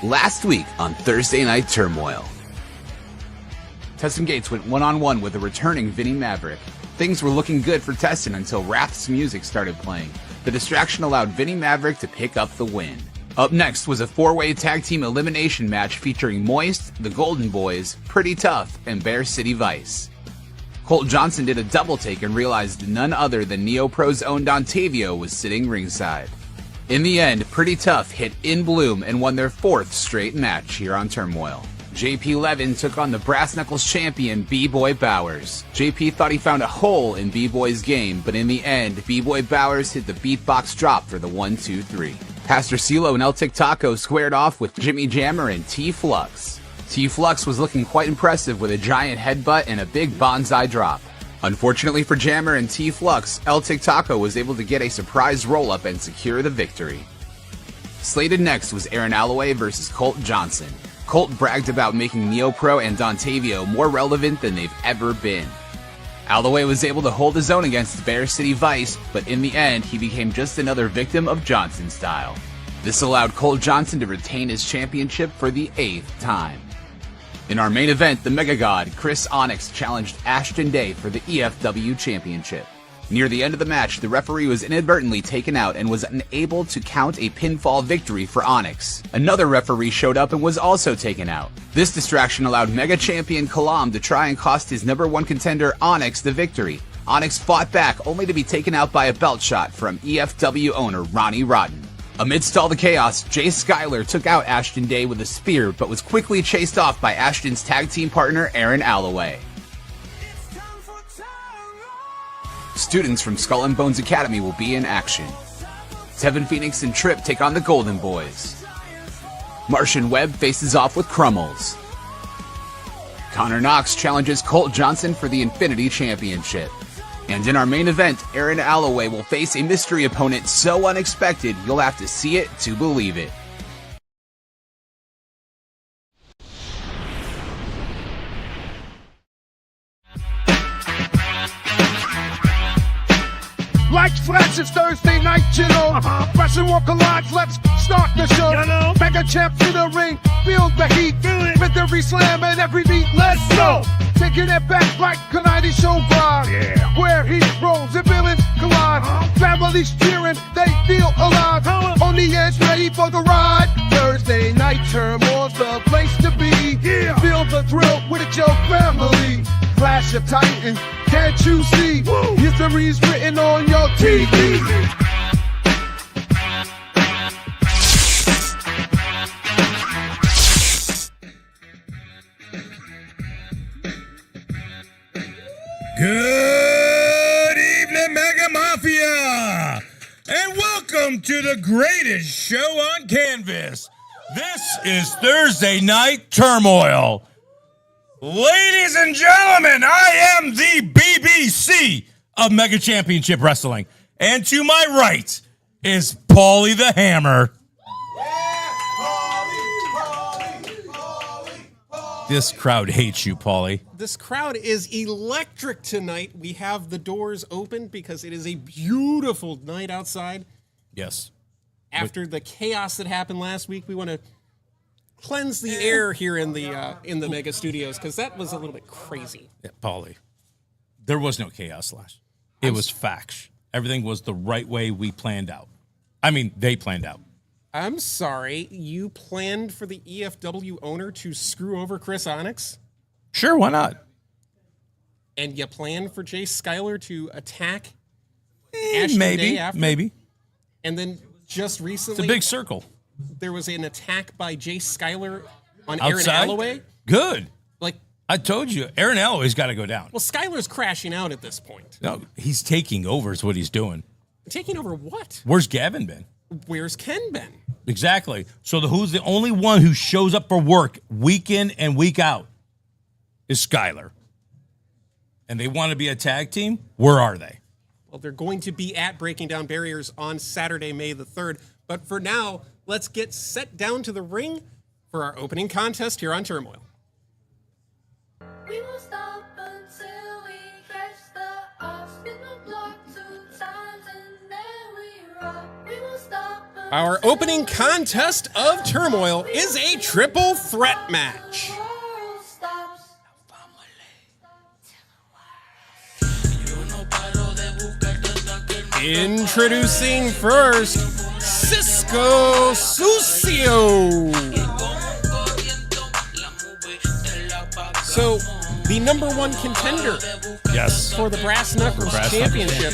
Last week on Thursday Night Turmoil, Tessin Gates went one-on-one with a returning Vinnie Maverick. Things were looking good for Tessin until Wrath's music started playing. The distraction allowed Vinnie Maverick to pick up the win. Up next was a four-way tag team elimination match featuring Moist, the Golden Boys, Pretty Tough, and Bear City Vice. Colt Johnson did a double take and realized none other than Neo-Pro's own Dontavio was sitting ringside. In the end, Pretty Tough hit In Bloom and won their fourth straight match here on Turmoil. JP Levin took on the Brass Knuckles champion B-Boy Bowers. JP thought he found a hole in B-Boy's game, but in the end, B-Boy Bowers hit the beatbox drop for the 1-2-3. Pastor CeeLo and El Tic Taco squared off with Jimmy Jammer and T-Flux. T-Flux was looking quite impressive with a giant headbutt and a big bonsai drop. Unfortunately for Jammer and T-Flux, El Tic Taco was able to get a surprise roll-up and secure the victory. Slated next was Aaron Aloway versus Colt Johnson. Colt bragged about making Neo-Pro and Dontavio more relevant than they've ever been. Aloway was able to hold his own against Bear City Vice, but in the end, he became just another victim of Johnson style. This allowed Colt Johnson to retain his championship for the 8th time. In our main event, the Mega God, Chris Onyx, challenged Ashton Day for the EFW Championship. Near the end of the match, the referee was inadvertently taken out and was unable to count a pinfall victory for Onyx. Another referee showed up and was also taken out. This distraction allowed Mega Champion Kalam to try and cost his #1 contender Onyx the victory. Onyx fought back only to be taken out by a belt shot from EFW owner Ronnie Rotten. Amidst all the chaos, Jay Schuyler took out Ashton Day with a spear, but was quickly chased off by Ashton's tag team partner Aaron Aloway. Students from Skull and Bones Academy will be in action. Tevin Phoenix and Tripp take on the Golden Boys. Martian Webb faces off with Crumbles. Connor Knox challenges Colt Johnson for the Infinity Championship. And in our main event, Aaron Aloway will face a mystery opponent so unexpected you'll have to see it to believe it. Lights flash, it's Thursday night, you know. Fresh and walk alive, let's start the show. Mega champ to the ring, feel the heat. Victory slam and every beat, let's go. Taking it back like a 90s show vibe. Where heroes and villains collide. Families cheering, they feel alive. On the edge, ready for the ride. Thursday night turmoil's the place to be. Feel the thrill with a Joe family. Clash of Titans, can't you see? History's written on your TV. Good evening, Mega Mafia! And welcome to the greatest show on canvas. This is Thursday Night Turmoil. Ladies and gentlemen, I am the BBC of Mega Championship Wrestling. And to my right is Paulie the Hammer. This crowd hates you, Paulie. This crowd is electric tonight. We have the doors open because it is a beautiful night outside. Yes. After the chaos that happened last week, we want to cleanse the air here in the Mega Studios because that was a little bit crazy. Yeah, Paulie, there was no chaos last. It was facts. Everything was the right way we planned out. I mean, they planned out. I'm sorry, you planned for the EFW owner to screw over Chris Onyx? Sure, why not? And you planned for Jay Schuyler to attack Ashton maybe, Day after? maybe. And then just recently, It's a big circle. there was an attack by Jay Schuyler on Outside? Aaron Aloway. Good. Like, I told you, Aaron Alloway's got to go down. well, Schuyler's crashing out at this point. No, he's taking over is what he's doing. Taking over what? Where's Gavin been? Where's Ken been? Exactly. So who's the only one who shows up for work week in and week out is Schuyler. And they want to be a tag team? Where are they? Well, they're going to be at Breaking Down Barriers on Saturday, May the 3rd. But for now, let's get set down to the ring for our opening contest here on Turmoil. We will stop until we catch the off, spin the block 2 times and then we rock. We will stop Our opening contest of Turmoil is a triple threat match. World stops. Introducing first, Cisco Sucio. So, the number one contender Yes. for the Brass Knuckles Brass Championship.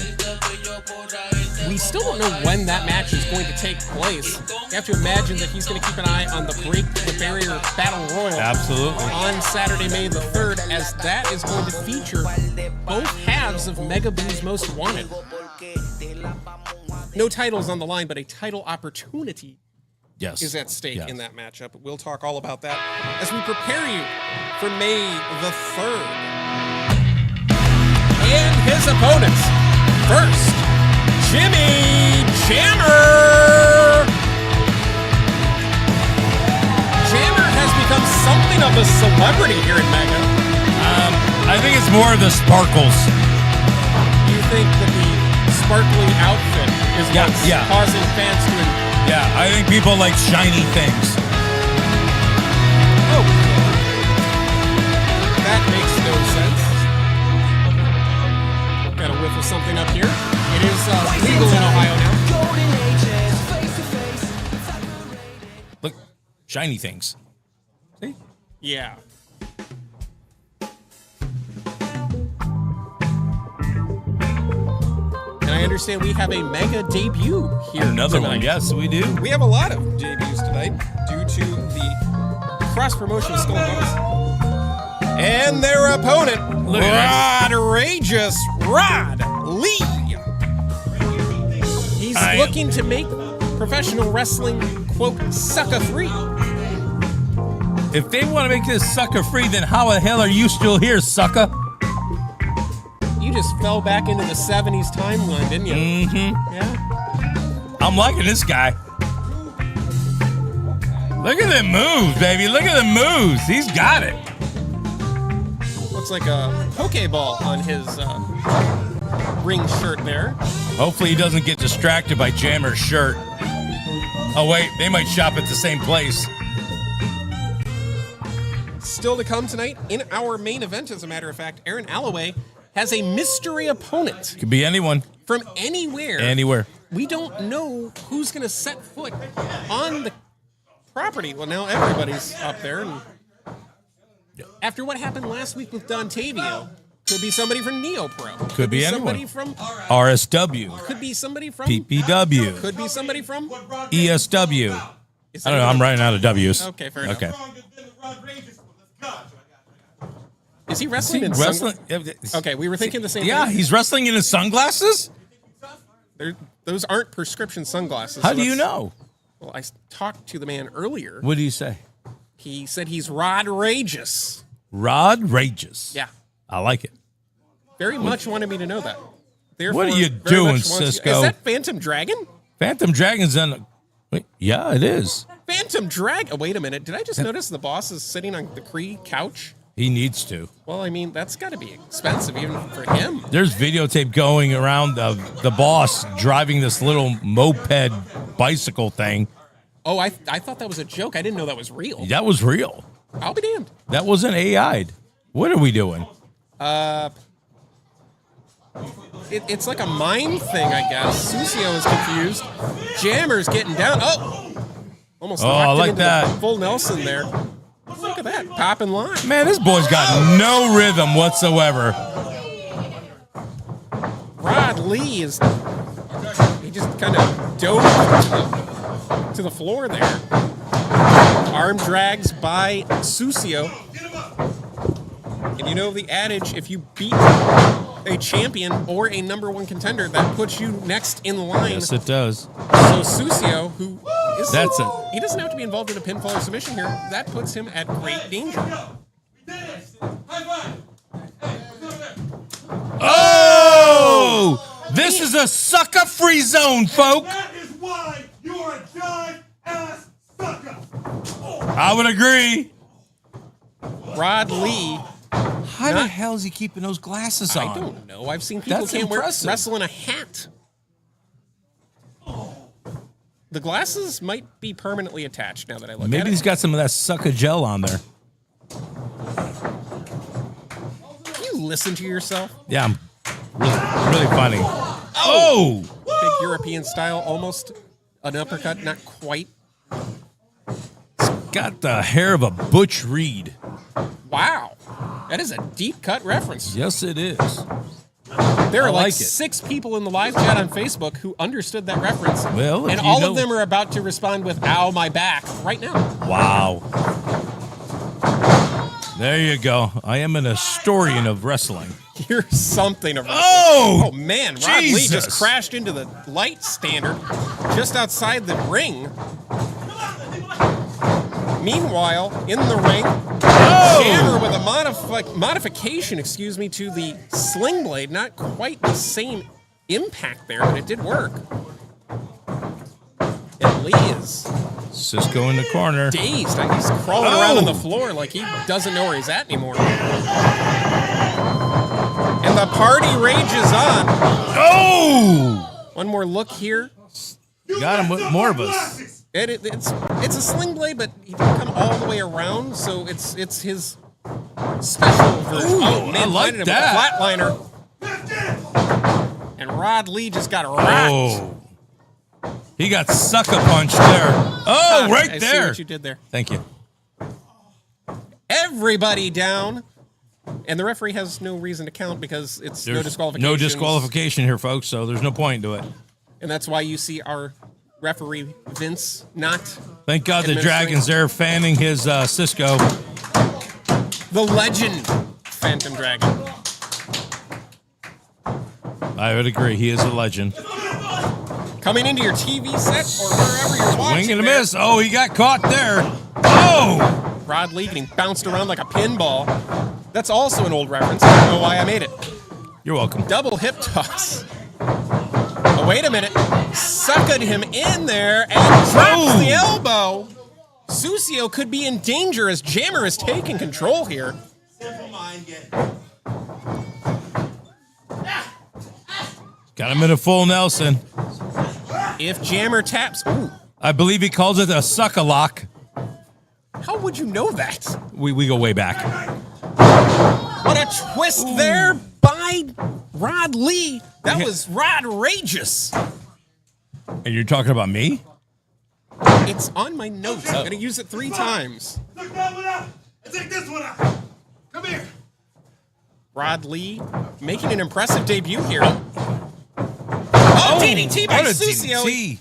We still don't know when that match is going to take place. You have to imagine that he's going to keep an eye on the Break the Barrier Battle Royal. Absolutely. On Saturday, May the 3rd, as that is going to feature both halves of Mega Boo's Most Wanted. No titles on the line, but a title opportunity Yes. is at stake Yes. in that matchup. We'll talk all about that as we prepare you for May the 3rd. And his opponents. First, Jimmy Jammer. Jammer has become something of a celebrity here in Mega. I think it's more of the sparkles. You think that the sparkly outfit is Yeah, what's yeah. causing fans to... Yeah, I think people like shiny things. Oh, that makes no sense. Got a whiff of something up here. It is legal in Ohio now. Look, shiny things. See? Yeah. And I understand we have a Mega debut here Another tonight. one. Yes, we do. We have a lot of debuts tonight due to the cross-promotion of Skull and Bones. And their opponent, Look at Rod-Rageous Rod Lee. He's looking to make professional wrestling, quote, sucker-free. If they want to make this sucker free, then how the hell are you still here, sucker? You just fell back into the 70s timeline, didn't you? Mm-hmm. Yeah. I'm liking this guy. Look at them moves, baby. Look at the moves. He's got it. Looks like a Pokeball on his ring shirt there. Hopefully he doesn't get distracted by Jammer's shirt. Oh, wait. They might shop at the same place. Still to come tonight in our main event, as a matter of fact, Aaron Aloway has a mystery opponent Could be anyone. from anywhere. Anywhere. We don't know who's going to set foot on the property. Well, now everybody's up there. And after what happened last week with Dontavio, could be somebody from Neopro. Could be somebody anyone. from. RSW. Could be somebody from. PPW. Could be somebody from. ESW. Is I don't know. I'm running out of W's. Okay, fair enough. Okay. Is he wrestling in Wrestling? Okay, we were thinking the same Yeah, thing. he's wrestling in his sunglasses? Those aren't prescription sunglasses. How so do you let's- know? Well, I talked to the man earlier. What do you say? He said he's Rod-Rageous. Rod Rageous. Yeah. I like it. Very much wanted me to know that. What are you very doing, much wants- Cisco? Is that Phantom Dragon? Phantom Dragon's on. Wait, yeah, it is. Phantom Dragon. Oh, wait a minute. Did I just notice the boss is sitting on the Kree couch? He needs to. Well, I mean, that's got to be expensive even for him. There's videotape going around of the boss driving this little moped bicycle thing. Oh, I thought that was a joke. I didn't know that was real. That was real. I'll be damned. That wasn't AI'd. What are we doing? It's like a mime thing, I guess. Sucio is confused. Jammer's getting down. Oh! Almost Oh, I knocked him like into that. the full Nelson there. Look at that. Popping line. Man, this boy's got no rhythm whatsoever. Rod Lee is... He just kind of dove to the floor there. Arm drags by Sucio. And you know the adage, if you beat a champion or a number one contender, that puts you next in line. Yes, it does. So Sucio, who is... That's it. He doesn't have to be involved in a pinfall or submission here. That puts him at great danger. Oh! This is a sucker-free zone, folk. That is why you are a giant ass sucker. I would agree. Rod Lee, How the hell is he keeping those glasses on? I don't know. I've seen people That's can't impressive. wrestle in a hat. The glasses might be permanently attached now that I look at it. Maybe he's got some of that sucker gel on there. Can you listen to yourself? Yeah, I'm really funny. Oh! Big European style, almost an uppercut, not quite. Got the hair of a Butch Reed. Wow. That is a deep cut reference. Yes, it is. There are I like like it. 6 people in the live chat on Facebook who understood that reference. Well, and you all know- of them are about to respond with "ow, my back" right now. Wow. There you go. I am an historian of wrestling. You're something of wrestling. Oh! Oh man, Rod Lee Jesus. just crashed into the light standard just outside the ring. Meanwhile, in the ring, Jammer with a modification, to the sling blade. Not quite the same impact there, but it did work. And Lee is Cisco in the corner. dazed. He's crawling around on the floor like he doesn't know where he's at anymore. And the party rages on. Oh! One more look here. Got him with more of us. It's a sling blade, but he didn't come all the way around, so it's his special version. Ooh, I like landed him that. with a flatliner. And Rod Lee just got rocked. Oh. He got sucker punched there. Oh, right I see there. what you did there. Thank you. Everybody down. And the referee has no reason to count because it's no There's disqualification. no disqualification here, folks, so there's no point to it. And that's why you see our referee, Vince, not Thank God the administering. Dragon's there fanning his Cisco. The legend, Phantom Dragon. I would agree. He is a legend. Coming into your TV set or wherever you're watching. Wing and a there, miss. Oh, he got caught there. Oh! Rod Lee getting bounced around like a pinball. That's also an old reference. I don't know why I made it. You're welcome. Double hip toss. Oh, wait a minute. Suckered him in there and drops the elbow. Sucio could be in danger as Jammer is taking control here. Got him in a full Nelson. If Jammer taps... Ooh, I believe he calls it a sucker lock. how would you know that? We go way back. What a twist there by Rod Lee. That was Rod-rageous. And you're talking about me? It's on my notes. I'm going to use it 3 times. Took that one out. I take this one out. Come here. Rod Lee making an impressive debut here. Oh, DDT by What a Sucio. DDT.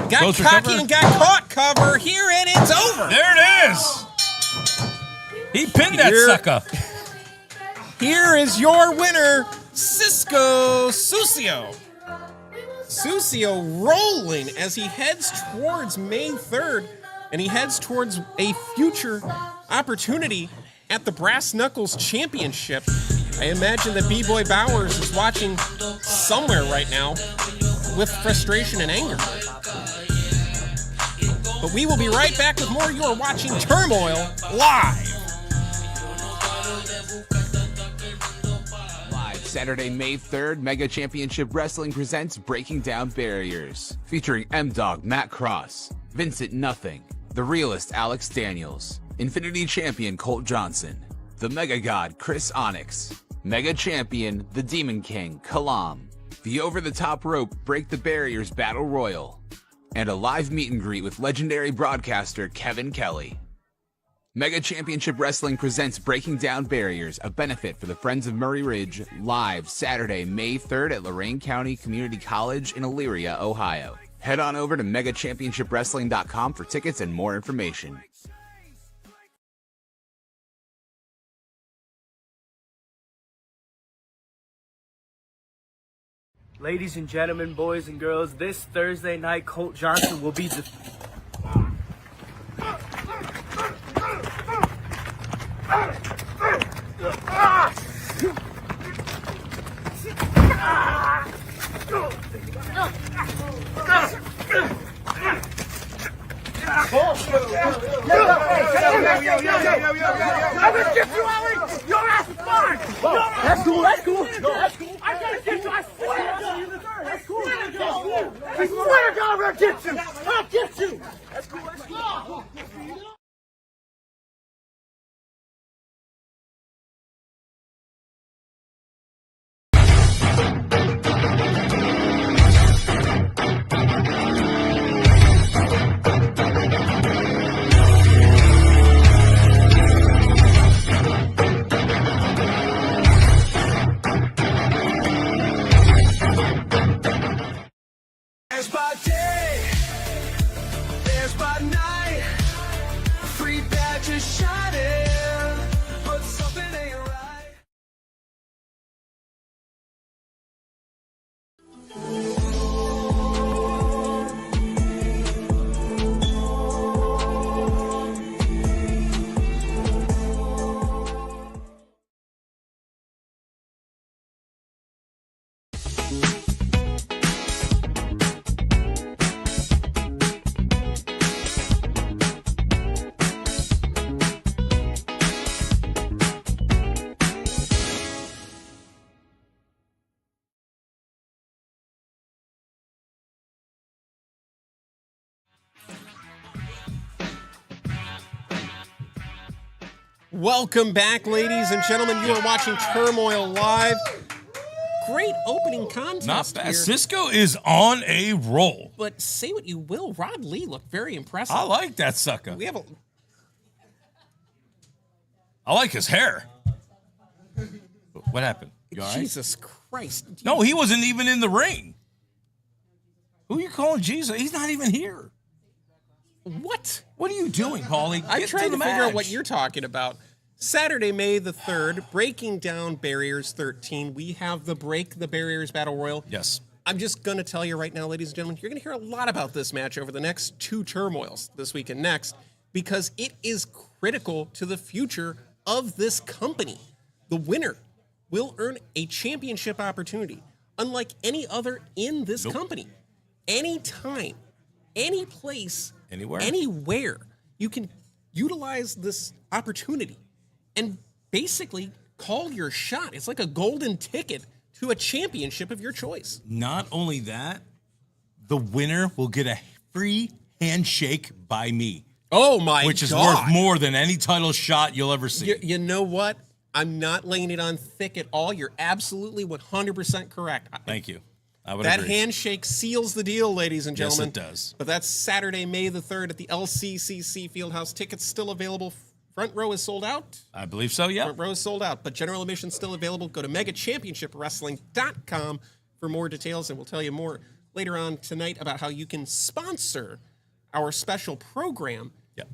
Got Goes for cocky cover. and got caught cover here, and it's over. There it is. He pinned that Here- sucker. Here is your winner, Cisco Sucio. Sucio rolling as he heads towards May 3rd, and he heads towards a future opportunity at the Brass Knuckles Championship. I imagine that B-Boy Bowers is watching somewhere right now with frustration and anger. But we will be right back with more. You are watching Turmoil live. Live Saturday, May 3rd, Mega Championship Wrestling presents Breaking Down Barriers, featuring M-Dog Matt Cross, Vincent Nothing, The Realist Alex Daniels, Infinity Champion Colt Johnson, The Mega God Chris Onyx, Mega Champion The Demon King Kalam, the Over-the-Top Rope Break the Barriers Battle Royal, and a live meet and greet with legendary broadcaster Kevin Kelly. Mega Championship Wrestling presents Breaking Down Barriers, a benefit for the Friends of Murray Ridge, live Saturday, May 3rd at Lorain County Community College in Elyria, Ohio. Head on over to MegaChampionshipWrestling.com for tickets and more information. Ladies and gentlemen, boys and girls, this Thursday night, Colt Johnson will be That's cool. I gotta get you, I swear. That's cool. I swear to God, I'll get you. I'll get you. Let's go. Let's go. There's my day, there's my night, free badges shining, but something ain't right. Welcome back, ladies and gentlemen. You are watching Turmoil Live. Great opening contest Not bad. here. Cisco is on a roll. But say what you will, Rod Lee looked very impressive. I like that sucker. We have a I like his hair. What happened? You all right? Jesus Christ. No, he wasn't even in the ring. Who are you calling Jesus? He's not even here. What? What are you doing, Paulie? I'm Get trying to the figure out match. what you're talking about. Saturday, May the 3rd, Breaking Down Barriers 13. We have the Break the Barriers Battle Royal. Yes. I'm just going to tell you right now, ladies and gentlemen, you're going to hear a lot about this match over the next two Turmoils, this week and next, because it is critical to the future of this company. The winner will earn a championship opportunity, unlike any other in this company. Anytime, any place, anywhere, you can utilize this opportunity and basically call your shot. It's like a golden ticket to a championship of your choice. Not only that, the winner will get a free handshake by me. Oh my God. Which is worth more than any title shot you'll ever see. You know what? I'm not laying it on thick at all. You're absolutely 100% correct. Thank you. I would That agree. handshake seals the deal, ladies and gentlemen. Yes, it does. But that's Saturday, May the 3rd at the LCCC Fieldhouse. Tickets still available. Front row is sold out. I believe so, yeah. Front row is sold out, but general admission still available. Go to megachampionshiprewrestling.com for more details, and we'll tell you more later on tonight about how you can sponsor our special program. Yep.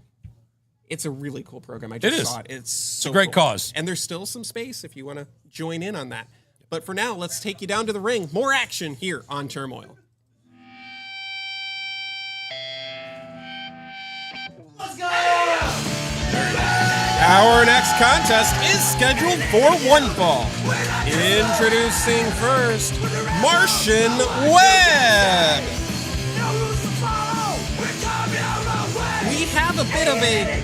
It's a really cool program. I just saw it. It's so a great cool. cause. And there's still some space if you want to join in on that. But for now, let's take you down to the ring. More action here on Turmoil. Let's go! Our next contest is scheduled for one fall. Introducing first, Martian Webb. We have a bit of a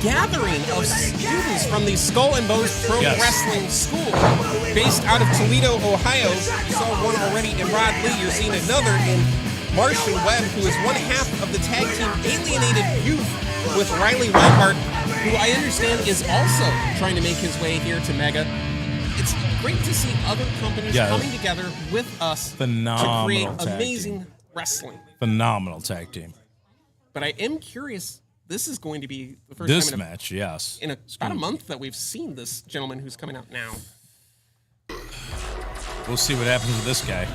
gathering of students from the Skull and Bones Pro Wrestling School, based out of Toledo, Ohio. You saw one already in Rod Lee. You're seeing another in Martian Webb, who is one half of the tag team Alienated Youth with Riley Whitehart, who I understand is also trying to make his way here to Mega. It's great to see other companies coming together with us to create amazing wrestling. Phenomenal tag team. But I am curious. This is going to be the first time match, yes. in about a month that we've seen this gentleman who's coming out now. We'll see what happens with this guy.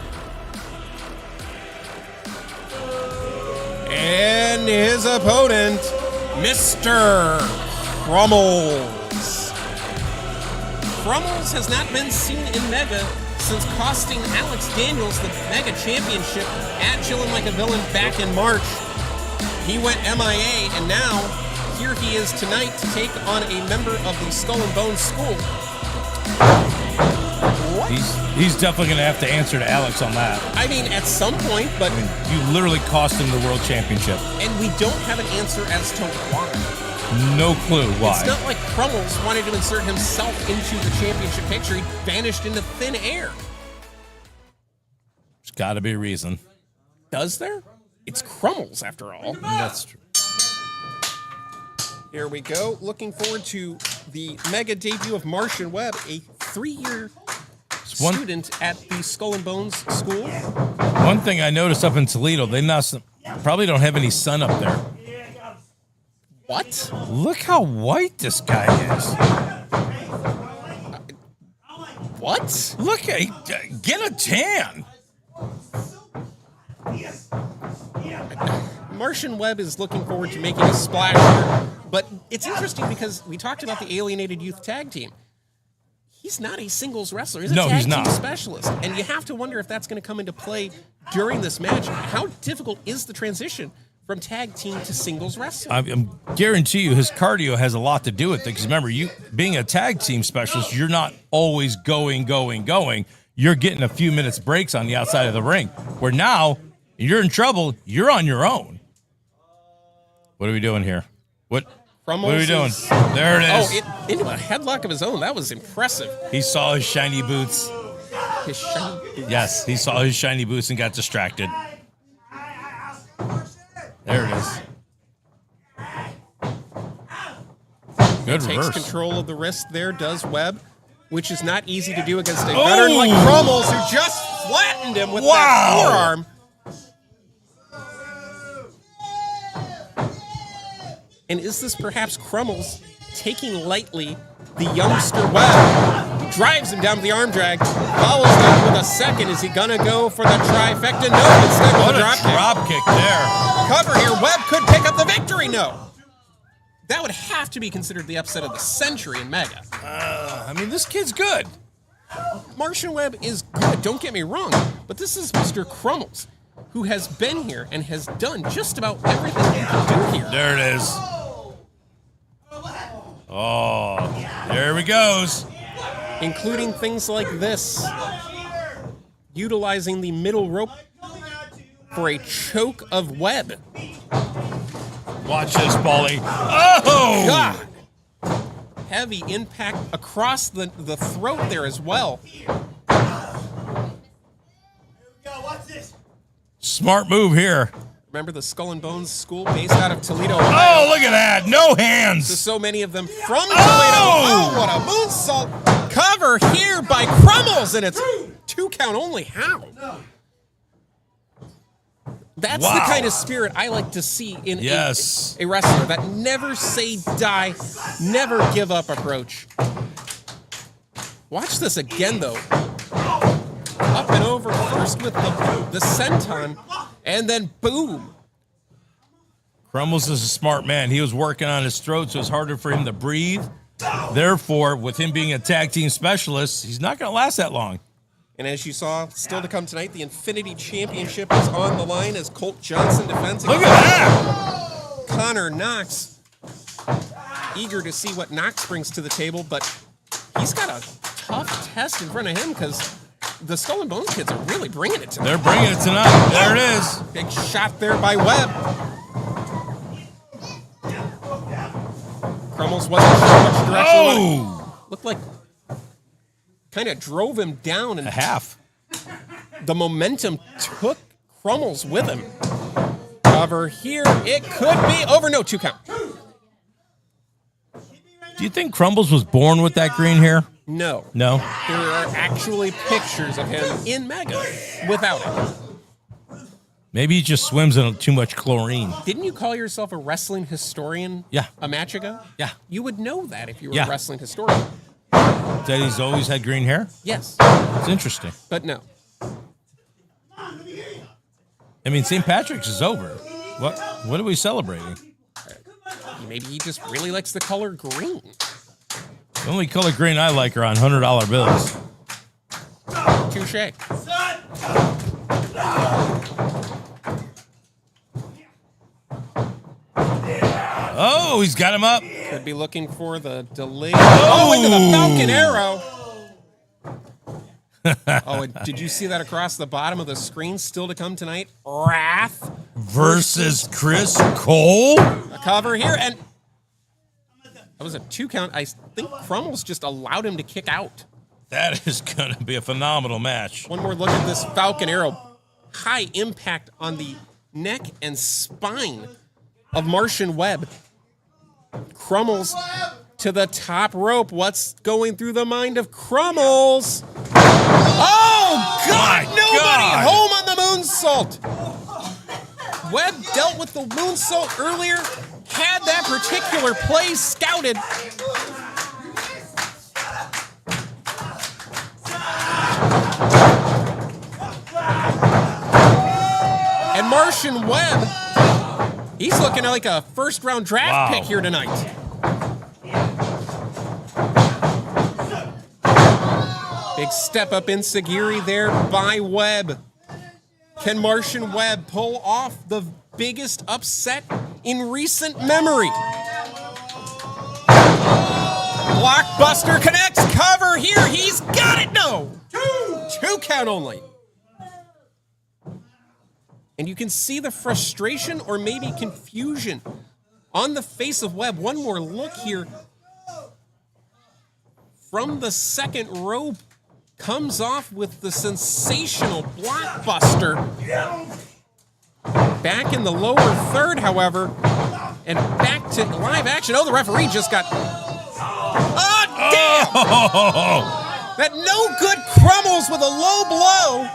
And his opponent, Mr. Crumbles. Crumbles has not been seen in Mega since costing Alex Daniels the Mega Championship at Chillin' Like a Villain back in March. He went MIA, and now here he is tonight to take on a member of the Skull and Bones School. What? He's definitely going to have to answer to Alex on that. I mean, at some point, but... I mean, you literally cost him the world championship. And we don't have an answer as to why. No clue why. It's not like Crumbles wanted to insert himself into the championship picture. He vanished into thin air. There's got to be a reason. does there? It's Crumbles, after all. That's true. Here we go. Looking forward to the mega debut of Martian Webb, a 3-year student at the Skull and Bones School. One thing I noticed up in Toledo, they probably don't have any sun up there. What? Look how white this guy is. What? Look, get a tan. Martian Webb is looking forward to making a splash here. But it's interesting because we talked about the alienated youth tag team. He's not a singles wrestler. He's a tag team specialist. And you have to wonder if that's going to come into play during this match. How difficult is the transition from tag team to singles wrestling? I guarantee you his cardio has a lot to do with it. Because remember, you being a tag team specialist, you're not always going. You're getting a few minutes breaks on the outside of the ring. Where now, you're in trouble, you're on your own. What are we doing here? What are we doing? There it is. Oh, into a headlock of his own. That was impressive. He saw his shiny boots. His shiny boots. Yes, he saw his shiny boots and got distracted. There it is. Good Takes reverse. control of the wrist there, does Webb, which is not easy to do against a veteran like Crumbles, who just flattened him with that forearm. And is this perhaps Crumbles taking lightly the youngster Webb? He drives him down to the arm drag, follows up with a second. Is he gonna go for the trifecta? No, instead What with a drop kick there. Cover here. Webb could pick up the victory. No. That would have to be considered the upset of the century in Mega. I mean, this kid's good. Martian Webb is good, don't get me wrong, but this is Mr. Crumbles, who has been here and has done just about everything you can do here. There it is. Oh, there he goes. Including things like this. Utilizing the middle rope for a choke of Webb. Watch this, Paulie. Oh! God! Heavy impact across the throat there as well. Smart move here. Remember the Skull and Bones school based out of Toledo, Oh, Ohio? look at that. No hands. So many of them from Toledo. Oh, what a moonsault cover here by Crumbles, and it's 2 count only. How? That's the kind of spirit I like to see in a wrestler. That never say die, never give up approach. Watch this again, though. Up and over first with the senton, and then boom. Crumbles is a smart man. He was working on his throat, so it's harder for him to breathe. Therefore, with him being a tag team specialist, he's not going to last that long. And as you saw, still to come tonight, the Infinity Championship is on the line as Colt Johnson defends Look at that! Connor Knox. Eager to see what Knox brings to the table, but he's got a tough test in front of him because the Skull and Bones kids are really bringing it tonight. They're bringing it tonight. There it is. Big shot there by Webb. Crumbles wasn't sure which direction. Oh! Looked like kind of drove him down, and A half. the momentum took Crumbles with him. Cover here. It could be over. No, 2 count. Do you think Crumbles was born with that green hair? No. No. There are actually pictures of him in Mega without it. Maybe he just swims in too much chlorine. Didn't you call yourself a wrestling historian Yeah. a match ago? Yeah. You would know that if you were Yeah. a wrestling historian. That he's always had green hair? Yes, It's interesting. but no. I mean, St. Patrick's is over. What are we celebrating? Maybe he just really likes the color green. The only color green I like are on $100 bills. Touche. Oh, he's got him up. Could be looking for the delay. Oh, into the Falcon Arrow. Oh, and did you see that across the bottom of the screen? Still to come tonight. Wrath Versus Chris Cole? a cover here, and that was a 2 count. I think Crumbles just allowed him to kick out. That is going to be a phenomenal match. One more look at this Falcon Arrow. high impact on the neck and spine of Martian Webb. Crumbles to the top rope. What's going through the mind of Crumbles? Oh, God! Nobody home on the moonsault! Webb dealt with the moonsault earlier, had that particular play scouted. And Martian Webb, he's looking like a first-round draft pick here tonight. Big step up in Sagiri there by Webb. Can Martian Webb pull off the biggest upset in recent memory? Blockbuster connects, cover here, he's got it, no! Two count only. And you can see the frustration or maybe confusion on the face of Webb. One more look here. From the second rope, comes off with the sensational blockbuster. Back in the lower third, however, and back to live action. Oh, the referee just got... Oh, damn! Oh. That no good Crumbles with a low blow.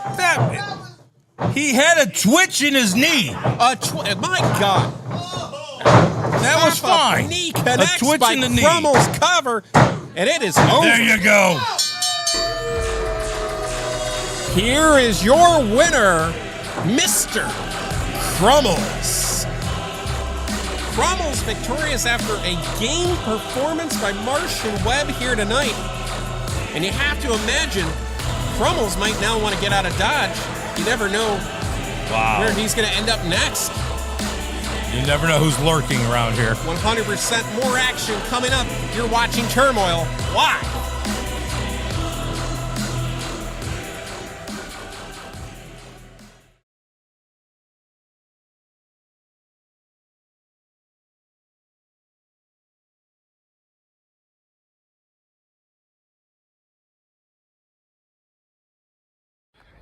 He had a twitch in his knee. My God. That was fine. Knee connects a twitch by in the knee. Crumbles cover, and it is over. There you go. Here is your winner, Mr. Crumbles. Crumbles victorious after a game performance by Martian Webb here tonight. And you have to imagine Crumbles might now want to get out of Dodge. You never know where he's going to end up next. You never know who's lurking around here. 100% more action coming up. You're watching Turmoil live.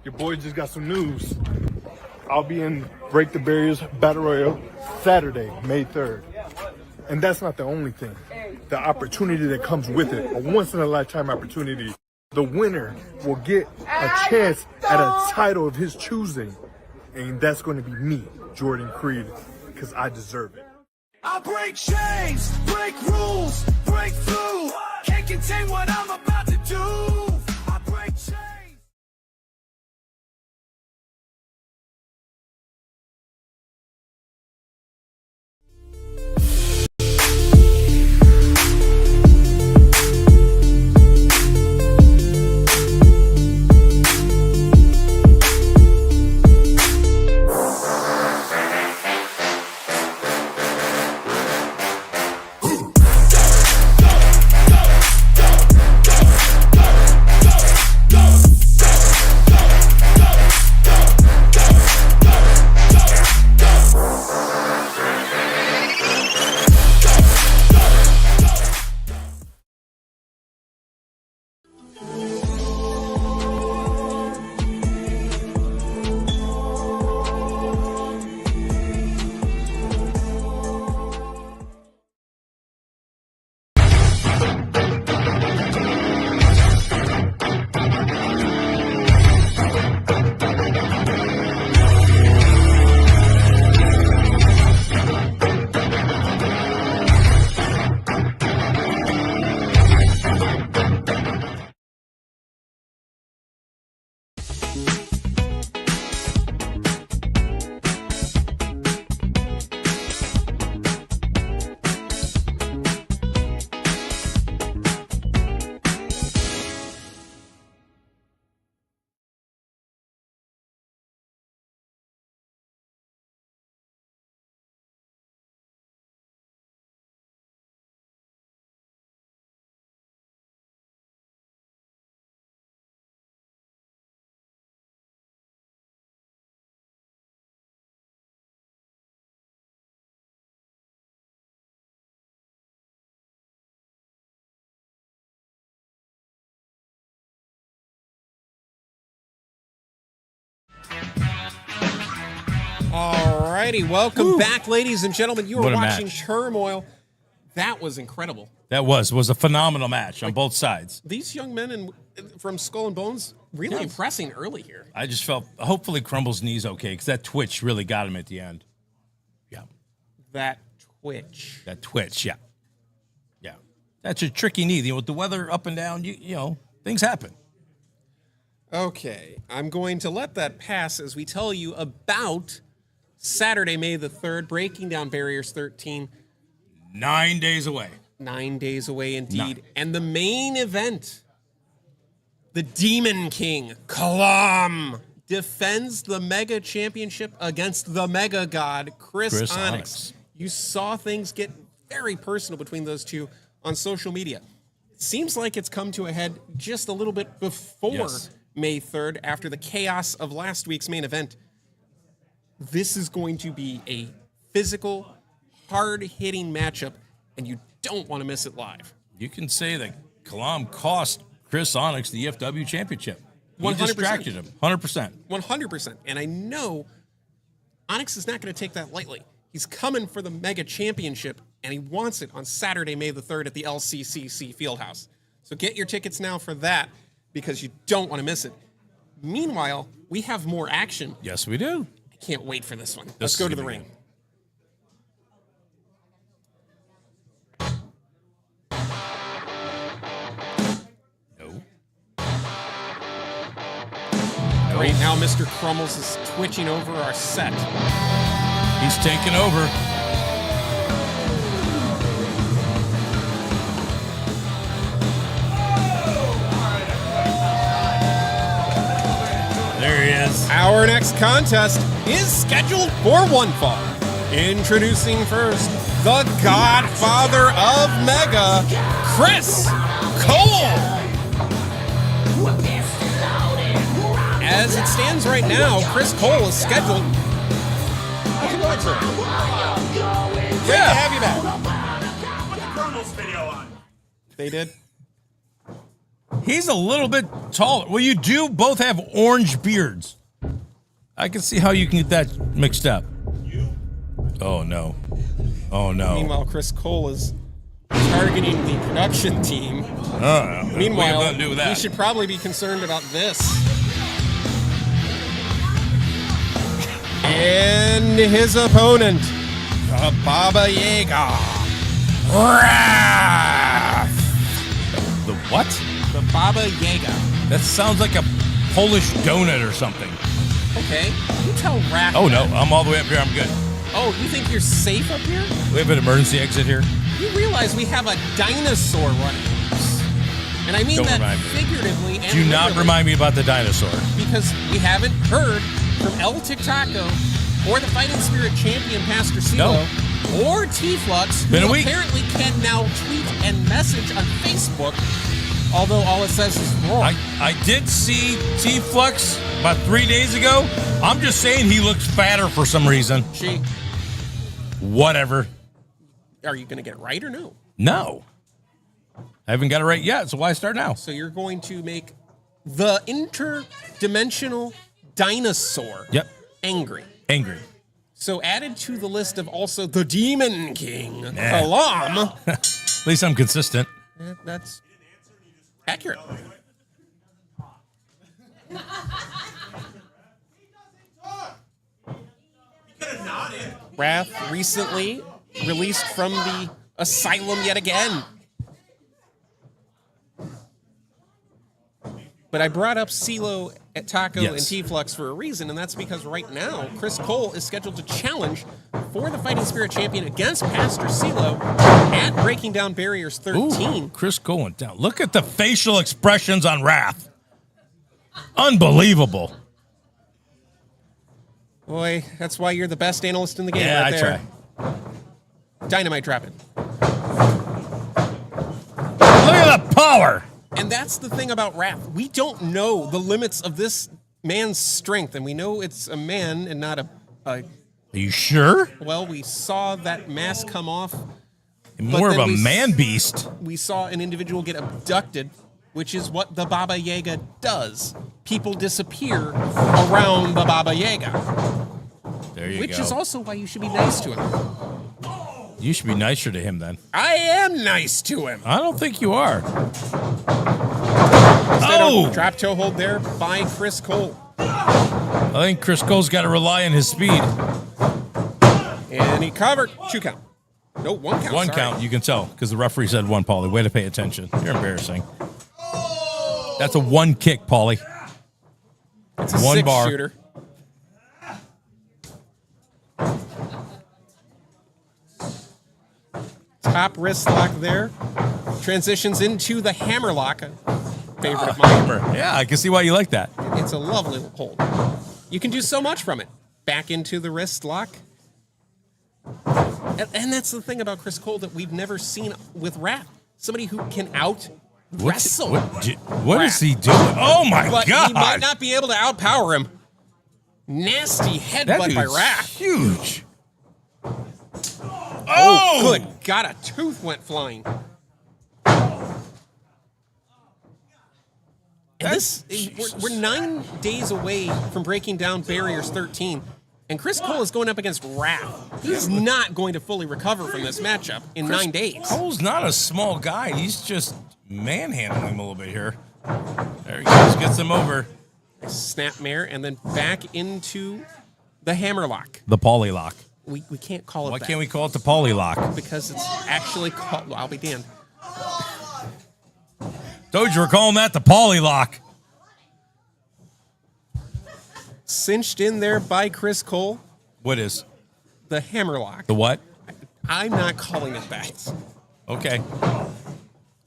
Your boy just got some news. I'll be in Break the Barriers Battle Royale Saturday, May 3rd. And that's not the only thing. The opportunity that comes with it, a once-in-a-lifetime opportunity. The winner will get a chance at a title of his choosing. And that's going to be me, Jordan Creed, because I deserve it. I break chains, break rules, break through. Can't contain what I'm about to do. I break chains. Alrighty, welcome back, ladies and gentlemen. You are What a watching match. Turmoil. That was incredible. That was a phenomenal match on both sides. These young men from Skull and Bones really impressing early here. I just felt, hopefully Crumbles' knee's okay, because that twitch really got him at the end. Yeah. That twitch. That twitch, yeah. Yeah. That's a tricky knee. You know, with the weather up and down, you know, things happen. Okay, I'm going to let that pass as we tell you about Saturday, May the 3rd, breaking down Barriers 13. 9 days away. 9 days away indeed. And the main event, the Demon King, Kalam, defends the Mega Championship against the Mega God, Chris Onyx. You saw things get very personal between those two on social media. It seems like it's come to a head just a little bit before May 3rd, after the chaos of last week's main event. This is going to be a physical, hard-hitting matchup, and you don't want to miss it live. You can say that Kalam cost Chris Onyx the EFW championship. He 100%. distracted him. 100%. 100%. And I know Onyx is not going to take that lightly. He's coming for the Mega Championship, and he wants it on Saturday, May the 3rd at the LCCC Fieldhouse. So get your tickets now for that, because you don't want to miss it. Meanwhile, we have more action. Yes, we do. I can't wait for this one. Let's go to the ring. Right now, Mr. Crumbles is twitching over our set. He's taking over. There he is. Our next contest is scheduled for one fall. Introducing first, the Godfather of Mega, Chris Colt. As it stands right now, Chris Cole is scheduled. How's it going, sir? Great to have you back. Put the Crumbles video on. They did. He's a little bit taller. Well, you do both have orange beards. I can see how you can get that mixed up. Oh, no. Oh, no. Meanwhile, Chris Cole is targeting the production team. Meanwhile, we should probably be concerned about this. And his opponent, the Baba Yaga. Wrath. The what? The Baba Yaga. That sounds like a Polish donut or something. Okay, you tell Wrath. Oh, no. I'm all the way up here. I'm good. Oh, you think you're safe up here? We have an emergency exit here. You realize we have a dinosaur running loose. And I mean Don't that remind me. figuratively and Do not literally, remind me about the dinosaur. because we haven't heard from El Tic-Taco or the Fighting Spirit champion, Pastor CeeLo, or T-Flux, Been a who week. apparently can now tweet and message on Facebook, although all it says is wrong. I did see T-Flux about 3 days ago. I'm just saying he looks fatter for some reason. Gee, Whatever. are you going to get it right or no? No. I haven't got it right yet, so why start now? So you're going to make the interdimensional dinosaur angry. Angry. So added to the list of also the Demon King, Kalam. At least I'm consistent. That's accurate. Wrath recently released from the asylum yet again. But I brought up CeeLo at Taco and T-Flux for a reason, and that's because right now, Chris Cole is scheduled to challenge for the Fighting Spirit champion against Pastor CeeLo at Breaking Down Barriers 13. Ooh, Chris Cole went down. Look at the facial expressions on Wrath. Unbelievable. Boy, that's why you're the best analyst in the game Yeah, right I there. try. Dynamite dropping. Look at the power. And that's the thing about Wrath. We don't know the limits of this man's strength, and we know it's a man and not a Are you sure? well, we saw that mask come off. More of then a we man beast. We saw an individual get abducted, which is what the Baba Yaga does. People disappear around the Baba Yaga. There you Which go. is also why you should be nice to him. You should be nicer to him then. I am nice to him. I don't think you are. Oh! Drop toe hold there by Chris Colt. I think Chris Cole's got to rely on his speed. And he covered. 2 count. No, 1 count. One sorry. count, you can tell, because the referee said 1, Paulie. Way to pay attention. You're embarrassing. That's a 1 kick, Paulie. It's a 1 6 bar. shooter. Top wrist lock there. Transitions into the hammer lock. A favorite of mine. Yeah, I can see why you like that. It's a lovely hold. You can do so much from it. Back into the wrist lock. And that's the thing about Chris Cole that we've never seen with Raph. Somebody who can out wrestle. What is he doing? Oh, my But God. he might not be able to outpower him. Nasty That headbutt by dude's Raph. huge. Oh, good. God, a tooth went flying. And we're 9 days away from breaking down Barriers 13, and Chris Cole is going up against Raph. He's not going to fully recover from this matchup in 9 days. Cole's not a small guy. He's just manhandling him a little bit here. There he goes. Gets him over. Snapmare, and then back into the hammer lock. The Paulie lock. We can't call it Why that. can't we call it the Paulie lock? Because it's actually called, well, I'll be damned. Told you we're calling that the Paulie lock. Cinched in there by Chris Cole, What is? the hammer lock. The what? I'm not calling it that. Okay.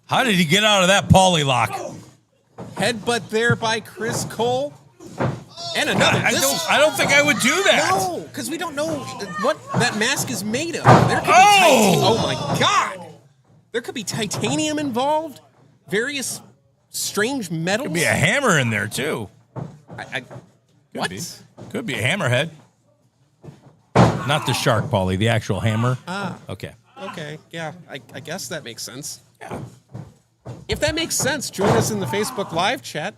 How did he get out of that Paulie lock? Headbutt there by Chris Cole. And another. I don't think I would do that. No, because we don't know what that mask is made of. There could be oh my God. There could be titanium involved. Various strange metals. Could be a hammer in there, too. Could Could be. Could be a hammerhead. Not the shark, Paulie, the actual hammer. Ah. Okay. Okay, yeah, I guess that makes sense. Yeah. If that makes sense, join us in the Facebook live chat,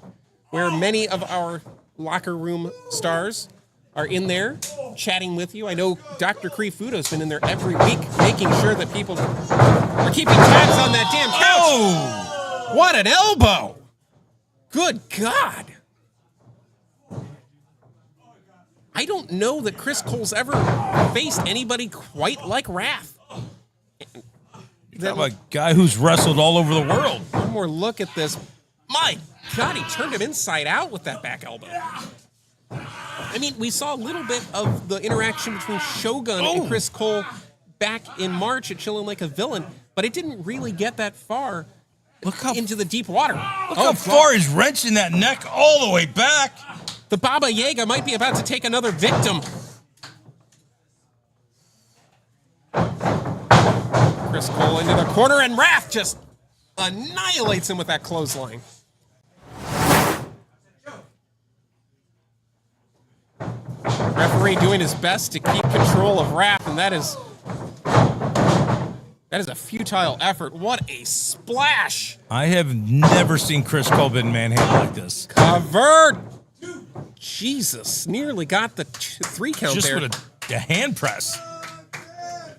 where many of our locker room stars are in there chatting with you. I know Dr. Krifudo's been in there every week, making sure that people are keeping tabs on that damn couch. Oh! What an elbow! Good God! I don't know that Chris Cole's ever faced anybody quite like Raph. That a guy who's wrestled all over the world. One more look at this. My God, he turned him inside out with that back elbow. I mean, we saw a little bit of the interaction between Shogun and Chris Cole back in March at Chillin' Like a Villain, but it didn't really get that far into the deep water. Look how far he's wrenching that neck all the way back. The Baba Yaga might be about to take another victim. Chris Cole into the corner, and Raph just annihilates him with that clothesline. Referee doing his best to keep control of Raph, and that is a futile effort. What a splash! I have never seen Chris Cole been manhandled like this. Covered! Jesus, nearly got the 3 count Just there. with a hand press.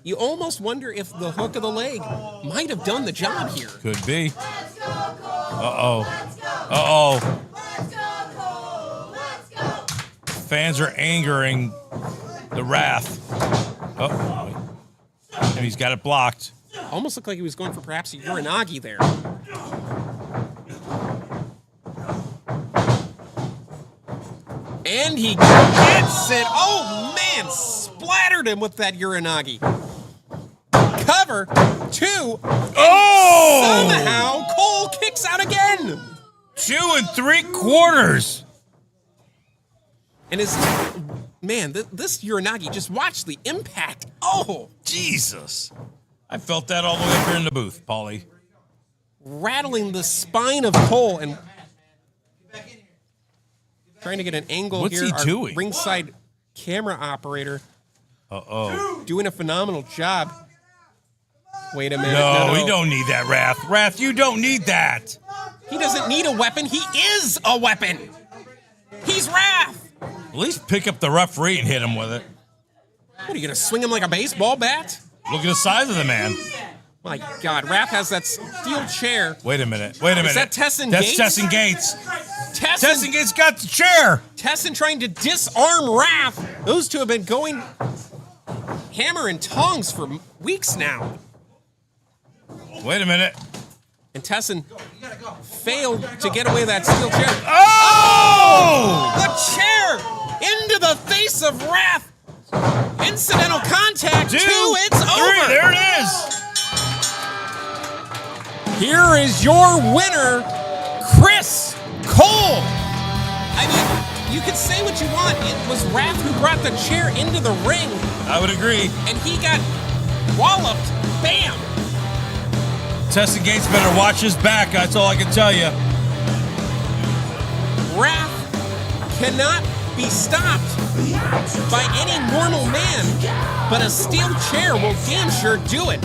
You almost wonder if the hook of the leg might have done the job here. Could be. Uh-oh. Uh-oh. Fans are angering the Wrath. Oh, and he's got it blocked. Almost looked like he was going for perhaps a Uranagi there. And he gets it. Oh, man, splattered him with that Uranagi. Cover, 2. Oh! Somehow, Cole kicks out again. 2 3/4. And this Uranagi, just watch the impact. Oh, Jesus. I felt that all the way up here in the booth, Paulie. rattling the spine of Cole and trying to get an angle What's here. he Our doing? ringside camera operator Uh-oh. doing a phenomenal job. Wait a minute. No, we don't need that, Wrath. Wrath, you don't need that. He doesn't need a weapon. He is a weapon. He's Wrath. At least pick up the referee and hit him with it. What, are you going to swing him like a baseball bat? Look at the size of the man. My God, Raph has that steel chair. Wait a minute. Wait a minute. Is that Tessin That's Gates? Tessin Gates. Tessin Gates got the chair. Tessin trying to disarm Raph. Those two have been going hammer and tongs for weeks now. Wait a minute. And Tessin failed to get away with that steel chair. Oh! The chair into the face of Raph. Incidental contact. 2, it's over. There it is. Here is your winner, Chris Cole. I mean, you can say what you want. It was Raph who brought the chair into the ring. I would agree. And he got walloped. Bam. Tessin Gates better watch his back. That's all I can tell you. Raph cannot be stopped by any normal man, but a steel chair will damn sure do it.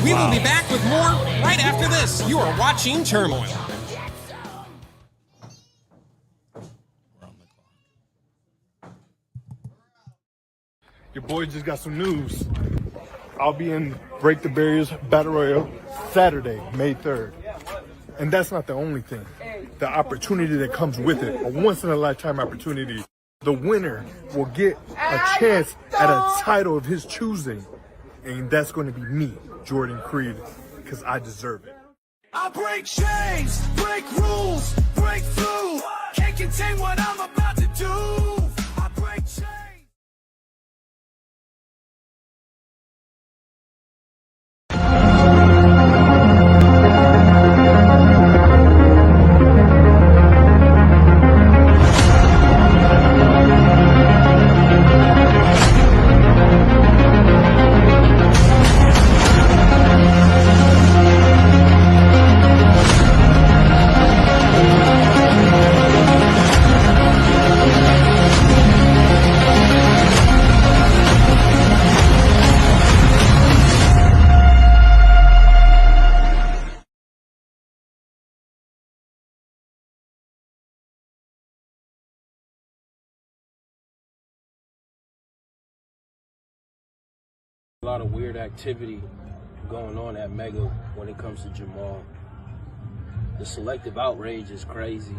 We will be back with more right after this. You are watching Turmoil. Your boy just got some news. I'll be in Break the Barriers Battle Royale Saturday, May 3rd. And that's not the only thing. The opportunity that comes with it, a once-in-a-lifetime opportunity. The winner will get a chance at a title of his choosing. And that's going to be me, Jordan Creed, because I deserve it. I break chains, break rules, break through. Can't contain what I'm about to do. I break chains. A lot of weird activity going on at Mega when it comes to Jamal. The selective outrage is crazy.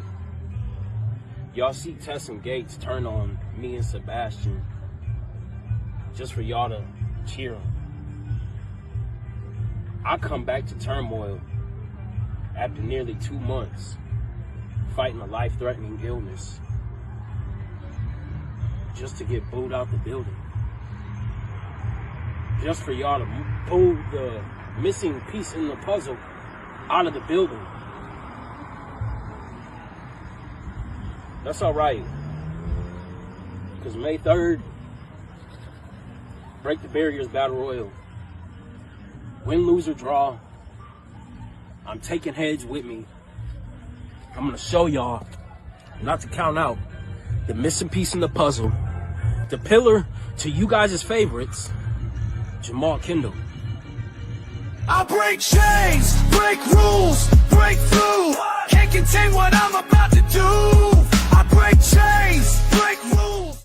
Y'all see Tessin Gates turn on me and Sebastian just for y'all to cheer him. I come back to Turmoil after nearly 2 months fighting a life-threatening illness just to get booed out the building. Just for y'all to pull the missing piece in the puzzle out of the building. That's all right. Because May 3rd, Break the Barriers Battle Royal. Win, lose, or draw. I'm taking heads with me. I'm going to show y'all, not to count out, the missing piece in the puzzle. The pillar to you guys' favorites, Jamal Kindle. I break chains, break rules, break through. Can't contain what I'm about to do. I break chains, break rules.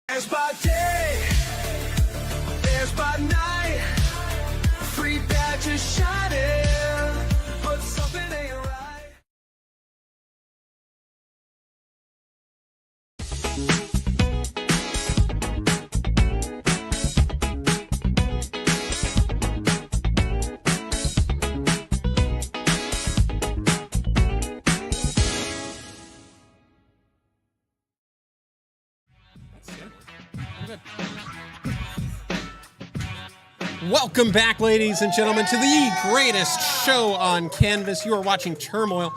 There's by day, there's by night. 3 badges shining, but something ain't right. Welcome back, ladies and gentlemen, to the greatest show on Canvas. You are watching Turmoil.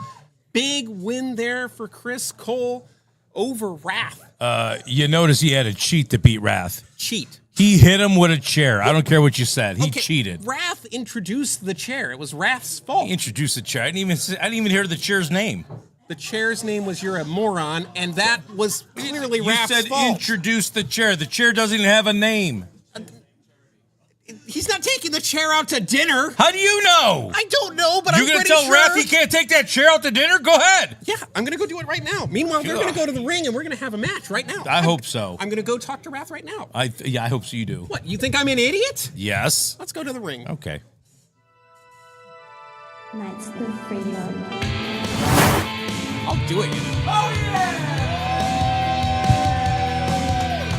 Big win there for Chris Cole over Wrath. You notice he had a cheat to beat Wrath. Cheat. He hit him with a chair. I don't care what you said. He cheated. Wrath introduced the chair. It was Wrath's fault. He introduced the chair. I didn't even hear the chair's name. The chair's name was "You're a Moron," and that was clearly Wrath's You said fault. introduce the chair. The chair doesn't even have a name. He's not taking the chair out to dinner. How do you know? I don't know, but You're I'm going to pretty tell sure. Wrath he can't take that chair out to dinner? Go ahead. Yeah, I'm going to go do it right now. Meanwhile, they're going to go to the ring, and we're going to have a match right now. I hope so. I'm going to go talk to Wrath right now. I hope so you do. What, you think I'm an idiot? Yes. Let's go to the ring. Okay. Night's the freedom. I'll do it.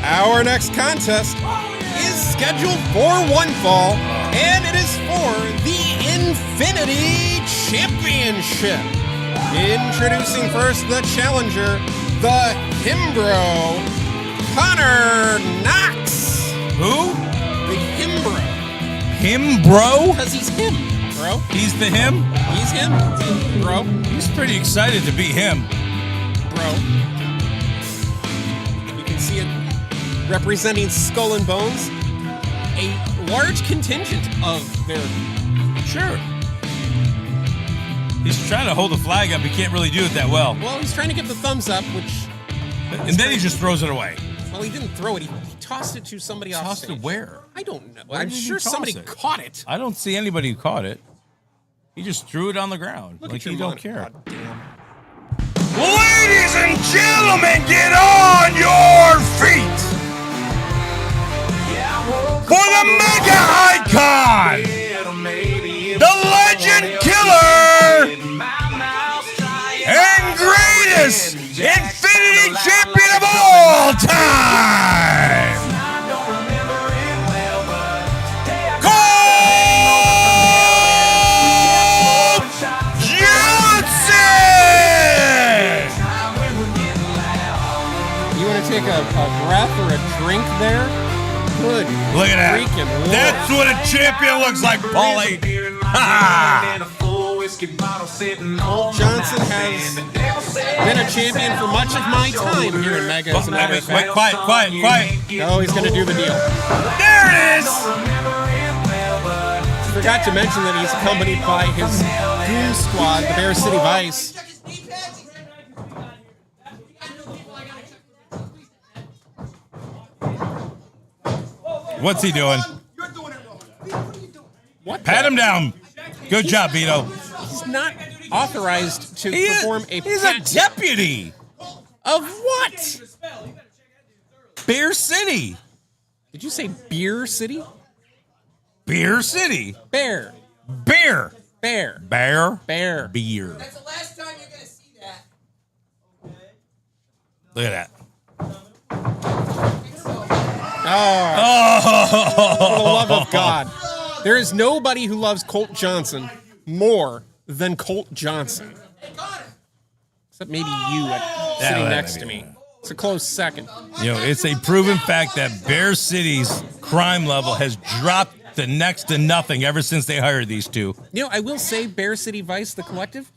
Our next contest is scheduled for one fall, and it is for the Infinity Championship. Introducing first the challenger, the Himbro, Connor Knox. Who? The Himbro. Him, bro? Because he's him, bro. He's the him? He's him, bro. He's pretty excited to be him. Bro. You can see it representing Skull and Bones. A large contingent of their... Sure. He's trying to hold the flag up. He can't really do it that well. Well, he's trying to give the thumbs up, which... And then he just throws it away. Well, he didn't throw it. He tossed it to somebody off Tossed stage. it where? I don't know. Where I'm did he sure toss somebody it? caught it. I don't see anybody who caught it. He just threw it on the ground. Look like at your he don't monitor. care. God damn. Ladies and gentlemen, get on your feet for the mega icon, the legend killer, and greatest Infinity Champion of all time, Colt Johnson! You want to take a breath or a drink there? Good. Look at that. Freaking Lord. That's what a champion looks like, Paulie. Colt Johnson has been a champion for much of my time here in Mega, as a matter of fact. Quiet. Oh, he's going to do the deal. There it is. Forgot to mention that he's accompanied by his goon squad, the Bear City Vice. What's he doing? What? Pat him down. Good job, Vito. He's not authorized to perform a He's a pat deputy of what? Bear City. Did you say Beer City? Beer City. Bear. Beer. Bear. Bear. Bear. Beer. That's the last time you're going to see that. Look at that. Oh. For the love of God. There is nobody who loves Colt Johnson more than Colt Johnson. Except maybe you sitting next to me. It's a close second. You know, it's a proven fact that Bear City's crime level has dropped to next to nothing ever since they hired these two. You know, I will say Bear City Vice, the collective,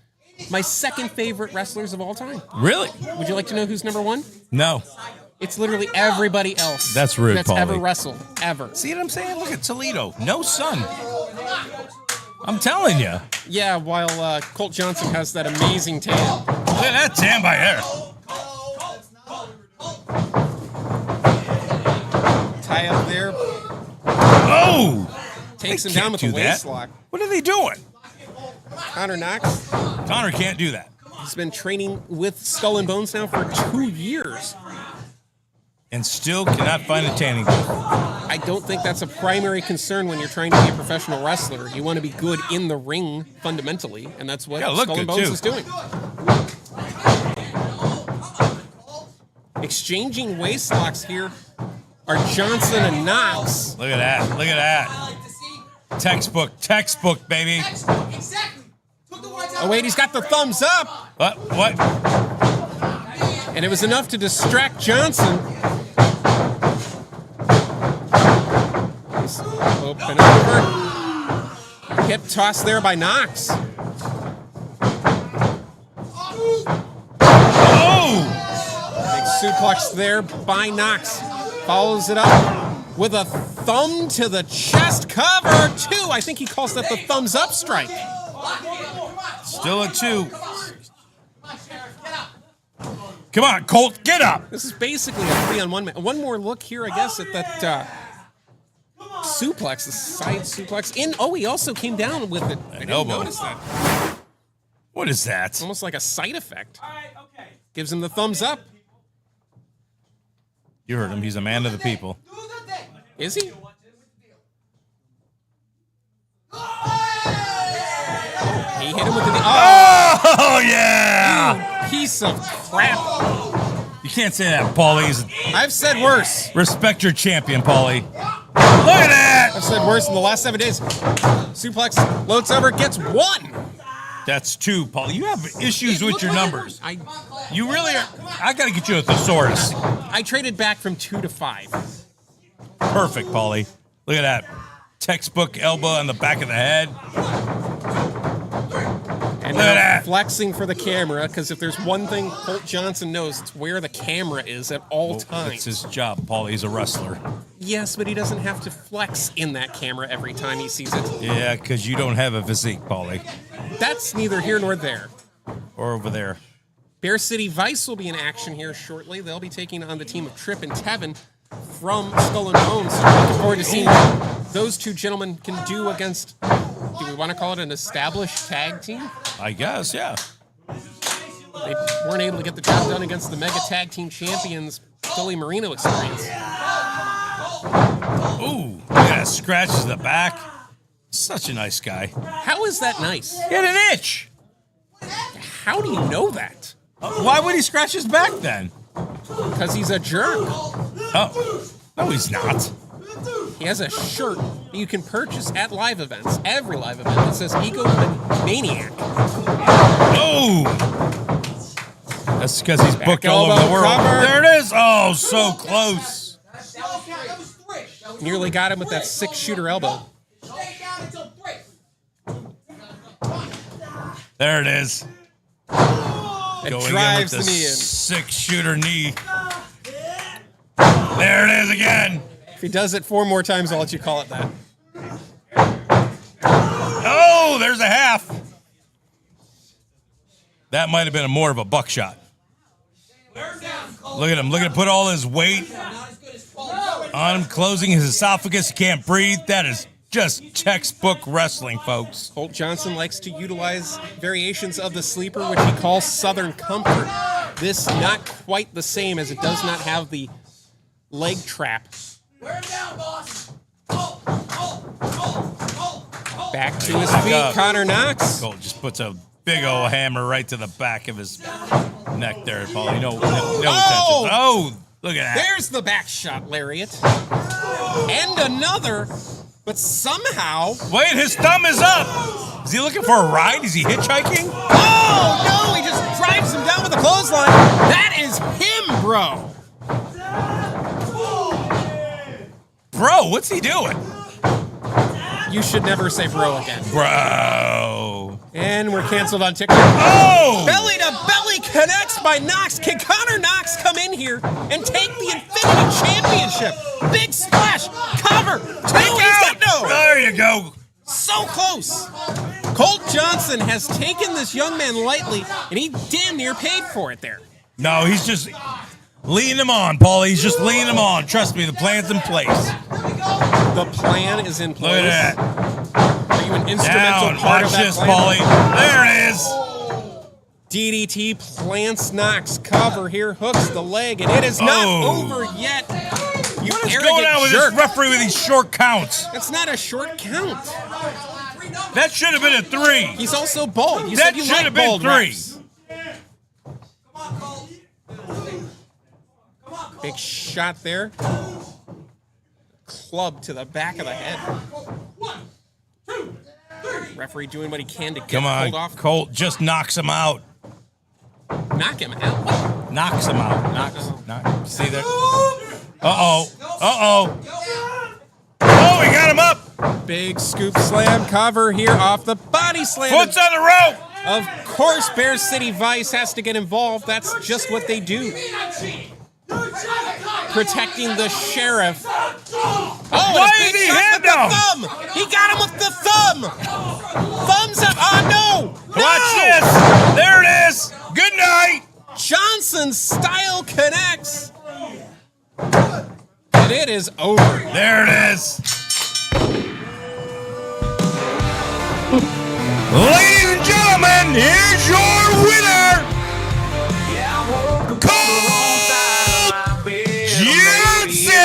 my second favorite wrestlers of all time. Really? Would you like to know who's number one? No. It's literally everybody else. That's rude, That's Paulie. ever wrestled. Ever. See what I'm saying? Look at Toledo. No son. I'm telling you. Yeah, while Colt Johnson has that amazing tan. Look at that tan by there. Tie up there. Oh! Takes They him down can't with do a waist that. lock. What are they doing? Connor Knox. Connor can't do that. He's been training with Skull and Bones now for 2 years. And still cannot find a tanning booth. I don't think that's a primary concern when you're trying to be a professional wrestler. You want to be good in the ring, fundamentally, and that's what Gotta look Skull and good, Bones too. is doing. Exchanging waist locks here are Johnson and Knox. Look at that. Look at that. Textbook, baby. Exactly. Took the words out. Oh, wait, he's got the thumbs up. What? And it was enough to distract Johnson. Open over. Hip toss there by Knox. Oh! Big suplex there by Knox. Follows it up with a thumb to the chest. Cover 2. I think he calls that the thumbs up strike. Still a 2. Come on, Colt, get up! This is basically a 3-on-1 match. One more look here, I guess, at that suplex, the side suplex. He also came down with it. I didn't elbow. notice that. What is that? It's almost like a side effect. Gives him the thumbs up. You heard him. He's a man of the people. Is he? He hit him with the... Oh, yeah! You piece of crap. You can't say that, Paulie. I've said worse. Respect your champion, Paulie. Look at that! I've said worse in the last 7 days. Suplex, loads over, gets 1. That's 2, Paulie. You have issues with your numbers. You really are. I got to get you a thesaurus. I traded back from 2 to 5. Perfect, Paulie. Look at that. Textbook elbow on the back of the head. And Look at now that. flexing for the camera, because if there's one thing Colt Johnson knows, it's where the camera is at all times. That's his job, Paulie. He's a wrestler. Yes, but he doesn't have to flex in that camera every time he sees it. Yeah, because you don't have a physique, Paulie. That's neither here nor there. Or over there. Bear City Vice will be in action here shortly. They'll be taking on the team of Tripp and Tevin from Skull and Bones. So looking forward to seeing what those two gentlemen can do against, do we want to call it an established tag team? I guess, yeah. They weren't able to get the job done against the Mega Tag Team Champions, Philly Marino Experience. Ooh, look at that. Scratches the back. Such a nice guy. How is that nice? He had an itch. How do you know that? Why would he scratch his back then? Because he's a jerk. Oh, no, he's not. He has a shirt that you can purchase at live events, every live event, that says Ego Maniac. Oh! That's because he's booked Back all over the elbow world. cover. There it is. Oh, so close. Nearly got him with that 6-shooter elbow. There it is. It Going drives in with the knee in. 6-shooter knee. There it is again. If he does it 4 more times, I'll let you call it that. Oh, there's a half. That might have been more of a buckshot. Look at him. Look at him put all his weight on him, closing his esophagus. He can't breathe. That is just textbook wrestling, folks. Colt Johnson likes to utilize variations of the sleeper, which he calls Southern Comfort. This not quite the same, as it does not have the leg trap. Back to his feet, Connor Knox. Colt just puts a big old hammer right to the back of his neck there, Paulie. No attention. Oh, look at that. There's the back shot lariat. And another, but somehow... Wait, his thumb is up. Is he looking for a ride? Is he hitchhiking? Oh, no, he just drives him down with a clothesline. That is him, bro. Bro, what's he doing? You should never say bro again. Bro. And we're canceled on TikTok. Oh! Belly to belly connects by Knox. Can Connor Knox come in here and take the Infinity Championship? Big splash. Cover. No. There you go. So close. Colt Johnson has taken this young man lightly, and he damn near paid for it there. No, he's just leading him on, Paulie. He's just leading him on. Trust me, the plan's in place. The plan is in place. Look at that. Are you an instrumental Down. part Watch of that this, plan? Paulie. There it is. DDT plants Knox. Cover here, hooks the leg, and it is not over yet. You What is arrogant going on with jerk. this referee with these short counts? That's not a short count. That should have been a 3. He's also bald. You That said you should like have been bald 3. refs. Big shot there. Club to the back of the head. Referee doing what he can to get Come on, pulled off. Colt just knocks him out. Knock him out. Knocks him out. See that? Uh-oh. Uh-oh. Oh, he got him up. Big scoop slam cover here off the body slam. Foot's on the rope. Of course, Bear City Vice has to get involved. That's just what they do. Protecting the sheriff. Oh, Why and a is big he shot hand with the him? thumb. He got him with the thumb. Thumbs up. Oh, no. Watch No. this. There it is. Good night. Johnson style connects. And it is over. There it is. Ladies and gentlemen, here's your winner, Colt Johnson!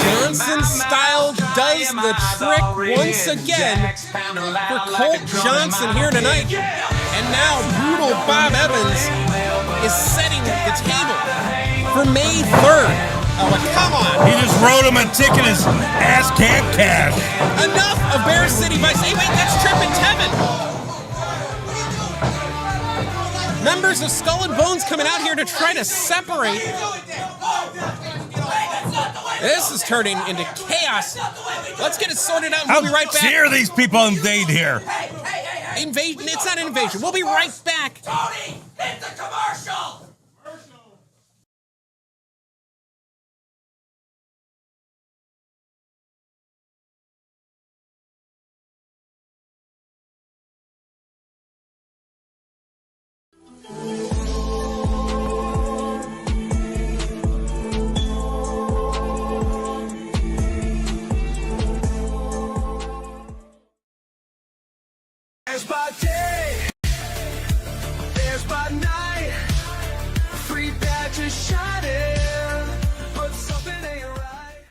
Johnson style does the trick once again for Colt Johnson here tonight. And now brutal Bob Evans is setting the table for May 3rd. Oh, come on. He just wrote him a ticket his ass can't cash. Enough of Bear City Vice. Hey, wait, that's Trip and Tevin. Members of Skull and Bones coming out here to try to separate. This is turning into chaos. Let's get it sorted out and How we'll be right back. dare these people invade here? Invasion? It's not an invasion. We'll be right back. Tony, hit the commercial! There's my day, there's my night, 3 badges shining, but something ain't right.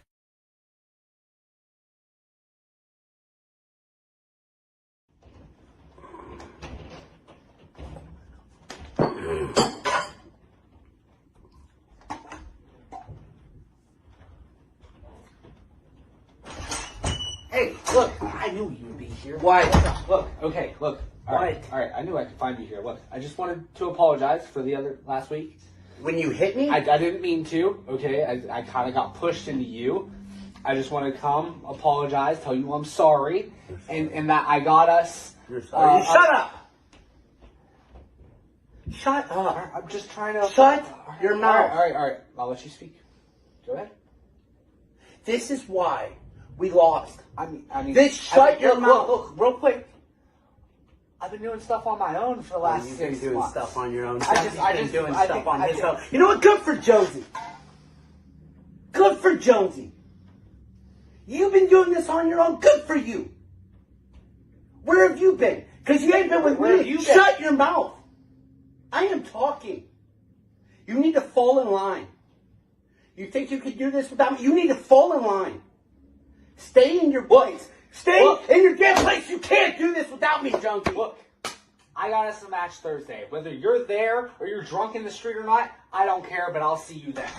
Hey, look, I knew you'd be here. Why? Look, okay, look. All Why? right, I knew I could find you here. Look, I just wanted to apologize for the last week. When you hit me? I didn't mean to, okay? I kind of got pushed into you. I just want to come, apologize, tell you I'm sorry, and that I got us... You're sorry. Shut up! Shut up. I'm just trying to... Shut your mouth. All right. I'll let you speak. Go ahead. This is why we lost. I mean... Shut your mouth. Look, real quick. I've been doing stuff on my own for the last 6 months. You've been doing stuff on your own. I just doing I stuff think- on I his think- own. You know what? Good for Jonesy. Good for Jonesy. You've been doing this on your own. Good for you. Where have you been? Because you ain't been with Where me. have you been? Shut your mouth. I am talking. You need to fall in line. You think you could do this without me? You need to fall in line. Stay in your place. Stay in your damn place. You can't do this without me, Jonesy. Look, I got us a match Thursday. Whether you're there or you're drunk in the street or not, I don't care, but I'll see you there.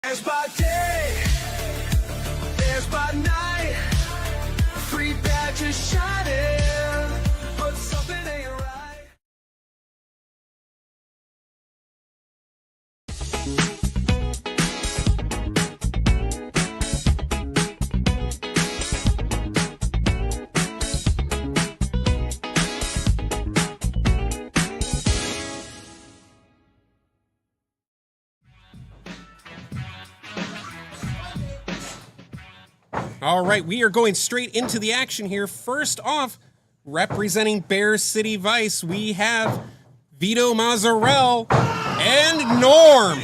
There's my day, there's my night, 3 badges shining, but something ain't right. All right, we are going straight into the action here. First off, representing Bear City Vice, we have Vito Mazzarell and Norm.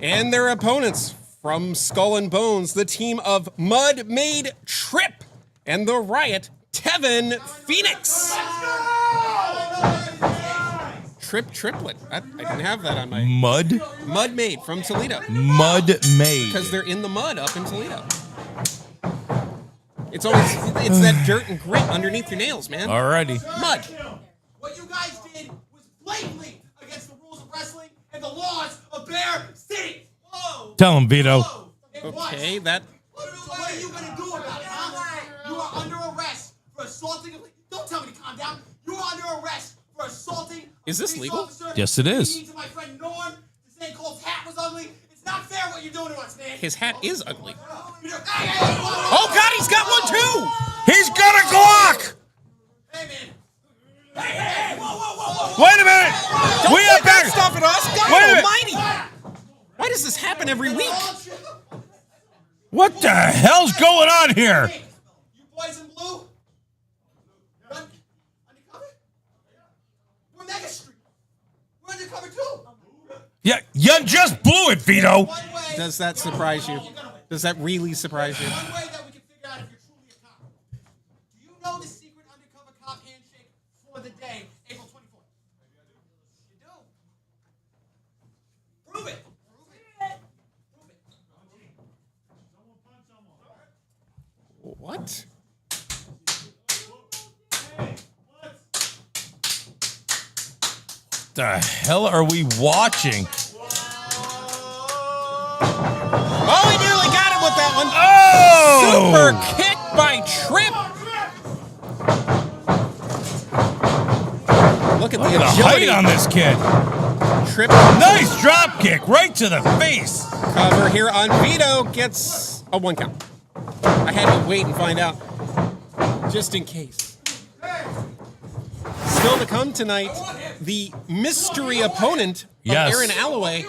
And their opponents from Skull and Bones, the team of Mud Made Trip and the Riot, Tevin Phoenix. Triplet. I didn't have that on my... Mud? Mud Made from Toledo. Mud Made. Because they're in the mud up in Toledo. It's that dirt and grit underneath your nails, man. Alrighty. Mud. What you guys did was blatantly against the rules of wrestling and the laws of Bear City. Whoa. Tell him, Vito. Okay, that. So what are you gonna do about it, huh? You are under arrest for assaulting a... Don't tell me to calm down. You are under arrest for assaulting... Is this legal? Yes, it is. To my friend Norm, to say Colt's hat was ugly. It's not fair what you're doing to us, man. His hat is ugly. Oh, God, he's got one, too! He's got a Glock! Hey, man. Hey, whoa. Wait a minute! Don't We put have that back! stuff at us! God Wait a minute. almighty! Why does this happen every week? What the hell's going on here? You boys in blue? You're undercover? We're Mega Street. We're undercover too. Yeah, you just blew it, Vito. Does that surprise you? Does that really surprise you? One way that we can figure out if you're truly a cop. Do you know the secret undercover cop handshake for the day, April 24th? You do? Prove it. What? The hell are we watching? Oh, he nearly got him with that one. Oh! Super kick by Trip. Look at the agility height on this kid. Trip. Nice drop kick right to the face. Cover here on Vito gets a 1 count. I had to wait and find out, just in case. Still to come tonight, the mystery opponent of Yes. Aaron Aloway.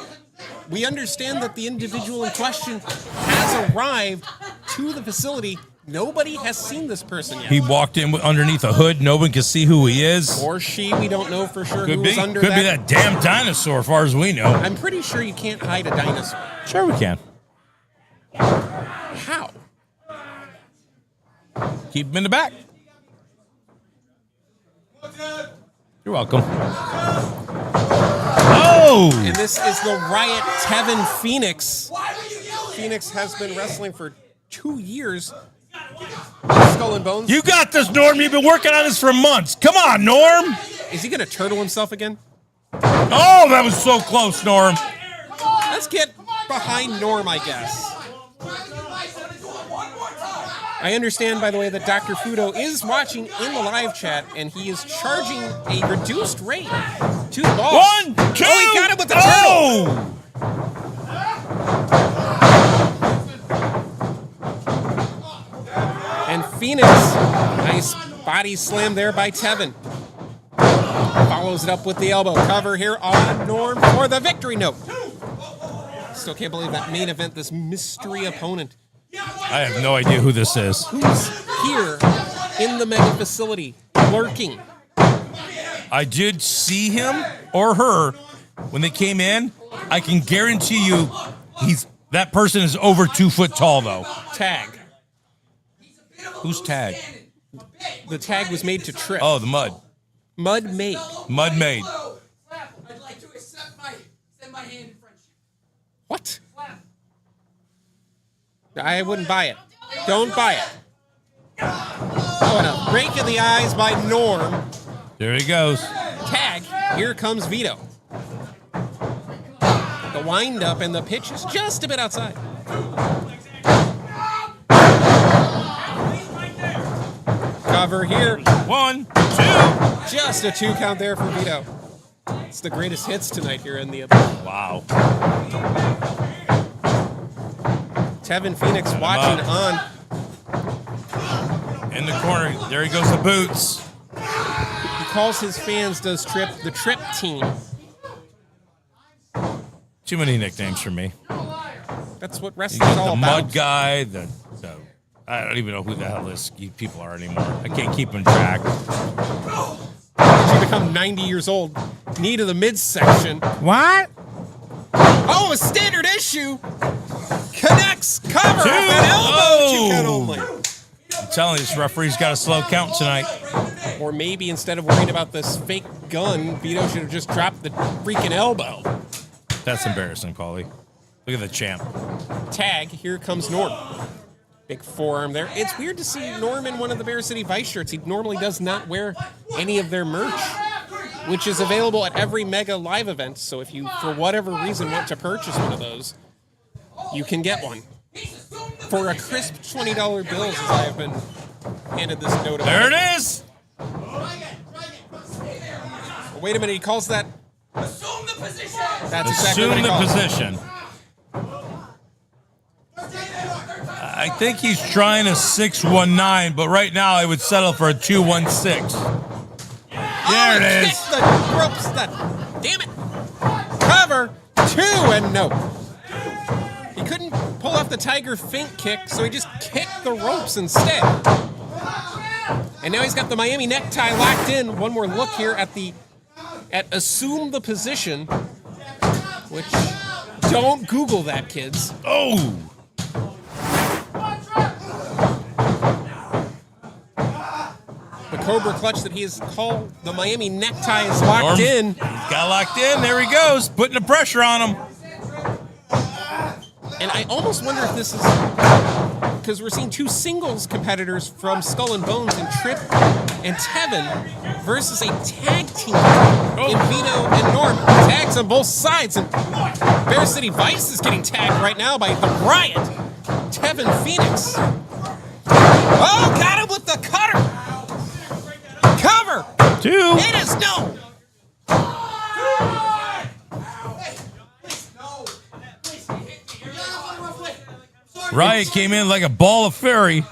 We understand that the individual in question has arrived to the facility. Nobody has seen this person yet. He walked in underneath a hood. No one can see who he is. Or she, we don't know for sure Could who be. was under Could be that damn dinosaur, as far as we know. I'm pretty sure you can't hide a dinosaur. Sure we can. How? Keep him in the back. You're welcome. Oh! And this is the Riot Tevin Phoenix. Phoenix has been wrestling for 2 years. Skull and Bones. You got this, Norm. You've been working on this for months. Come on, Norm. Is he going to turtle himself again? Oh, that was so close, Norm. Let's get behind Norm, I guess. I understand, by the way, that Dr. Fudo is watching in the live chat, and he is charging a reduced rate to the ball. 1, 2. Oh, he got him with the turtle. And Phoenix, nice body slam there by Tevin. Follows it up with the elbow. Cover here on Norm for the victory note. Still can't believe that main event, this mystery opponent. I have no idea who this is. Who's here in the mega facility, lurking? I did see him or her when they came in. I can guarantee you that person is over 2 foot tall, though. Tag. Who's Tag? The tag was made to Trip. Oh, the mud. Mud made. Mud made. I'd like to extend my hand in friendship. What? I wouldn't buy it. Don't buy it. Oh, and a rake in the eyes by Norm. There he goes. Tag. Here comes Vito. The wind up and the pitch is just a bit outside. Cover here. 1, 2. Just a 2 count there for Vito. It's the greatest hits tonight here in the Wow. Tevin Phoenix watching on. In the corner. There he goes, the boots. He calls his fans, does Trip, the Trip team. Too many nicknames for me. That's what You wrestling's got all the about. mud guy, I don't even know who the hell these people are anymore. I can't keep them track. You become 90 years old. Knee to the midsection. What? Oh, a standard issue. Connects. Cover. Two. An elbow. Oh. 2 count only. I'm telling you, this referee's got a slow count tonight. Or maybe instead of worrying about this fake gun, Vito should have just dropped the freaking elbow. That's embarrassing, Paulie. Look at the champ. Tag. Here comes Norm. Big forearm there. It's weird to see Norm in one of the Bear City Vice shirts. He normally does not wear any of their merch, which is available at every Mega Live event. So if you, for whatever reason, want to purchase one of those, you can get one. For a crisp $20 bill, as I have been handed this note about. There it is! Wait a minute, he calls that... Assume the position! That's exactly what he Assume the calls it. position. I think he's trying a 619, but right now I would settle for a 216. There it is. Kick the ropes. Damn it. Cover. 2 and no. He couldn't pull off the Tiger Fink kick, so he just kicked the ropes instead. And now he's got the Miami necktie locked in. One more look here at assume the position, which don't Google that, kids. Oh. The Cobra clutch that he has called the Miami necktie is locked in. He's got locked in. There he goes, putting the pressure on him. And I almost wonder if this is because we're seeing 2 singles competitors from Skull and Bones in Trip and Tevin versus a tag team in Vito and Norm. Tags on both sides, and Bear City Vice is getting tagged right now by the Riot. Tevin Phoenix. Oh, got him with the cutter. Cover. 2. It is no. Riot came in like a ball of fairy.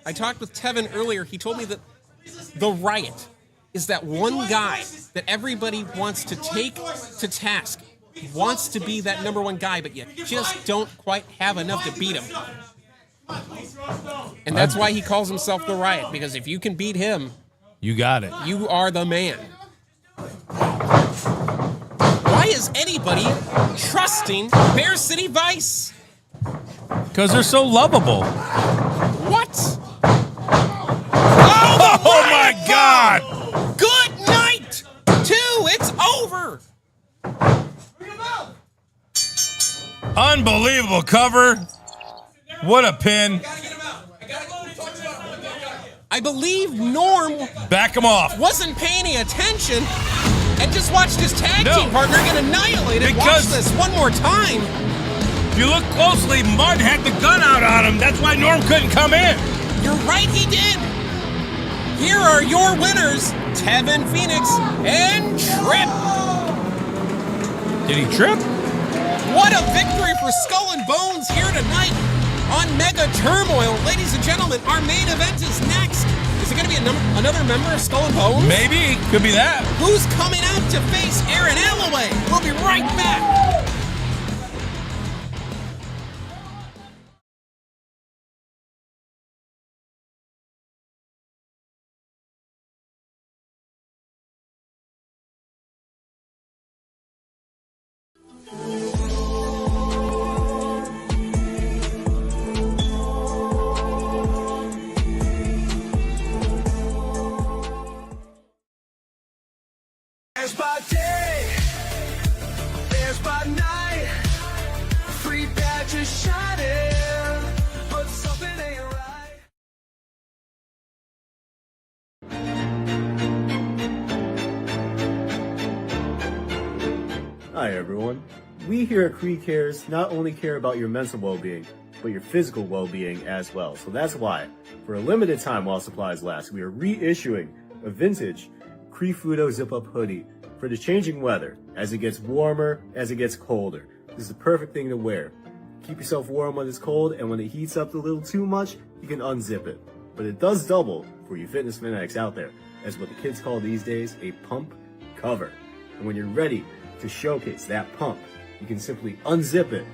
I talked with Tevin earlier. He told me that the Riot is that one guy that everybody wants to take to task, wants to be that number 1 guy, but you just don't quite have enough to beat him. And that's why he calls himself the Riot, because if you can beat him, you got it. You are the man. Why is anybody trusting Bear City Vice? Because they're so lovable. What? Oh my God! Good night! 2, it's over! Unbelievable cover. What a pin. I believe Norm Back him off. wasn't paying any attention and just watched his tag team partner get annihilated. Watch this one more time. If you look closely, Mud had the gun out on him. That's why Norm couldn't come in. You're right, he did. Here are your winners, Tevin Phoenix and Trip. Did he trip? What a victory for Skull and Bones here tonight on Mega Turmoil. Ladies and gentlemen, our main event is next. Is it going to be another member of Skull and Bones? Maybe. Could be that. Who's coming out to face Aaron Aloway? We'll be right back. There's my day, there's my night, 3 badges shining, but something ain't right. Hi everyone. We here at Cree Cares not only care about your mental well-being, but your physical well-being as well. So that's why, for a limited time while supplies last, we are reissuing a vintage Cree Fudo zip-up hoodie for the changing weather. As it gets warmer, as it gets colder, this is the perfect thing to wear. Keep yourself warm when it's cold, and when it heats up a little too much, you can unzip it. But it does double for you fitness fanatics out there as what the kids call these days a pump cover. And when you're ready to showcase that pump, you can simply unzip it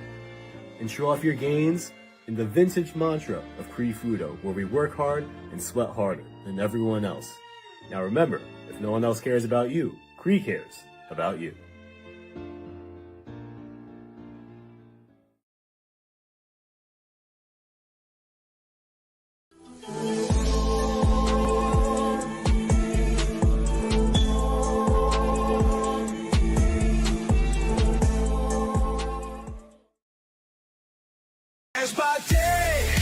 and show off your gains in the vintage mantra of Cree Fudo, where we work hard and sweat harder than everyone else. Now remember, if no one else cares about you, Cree cares about you. There's my day,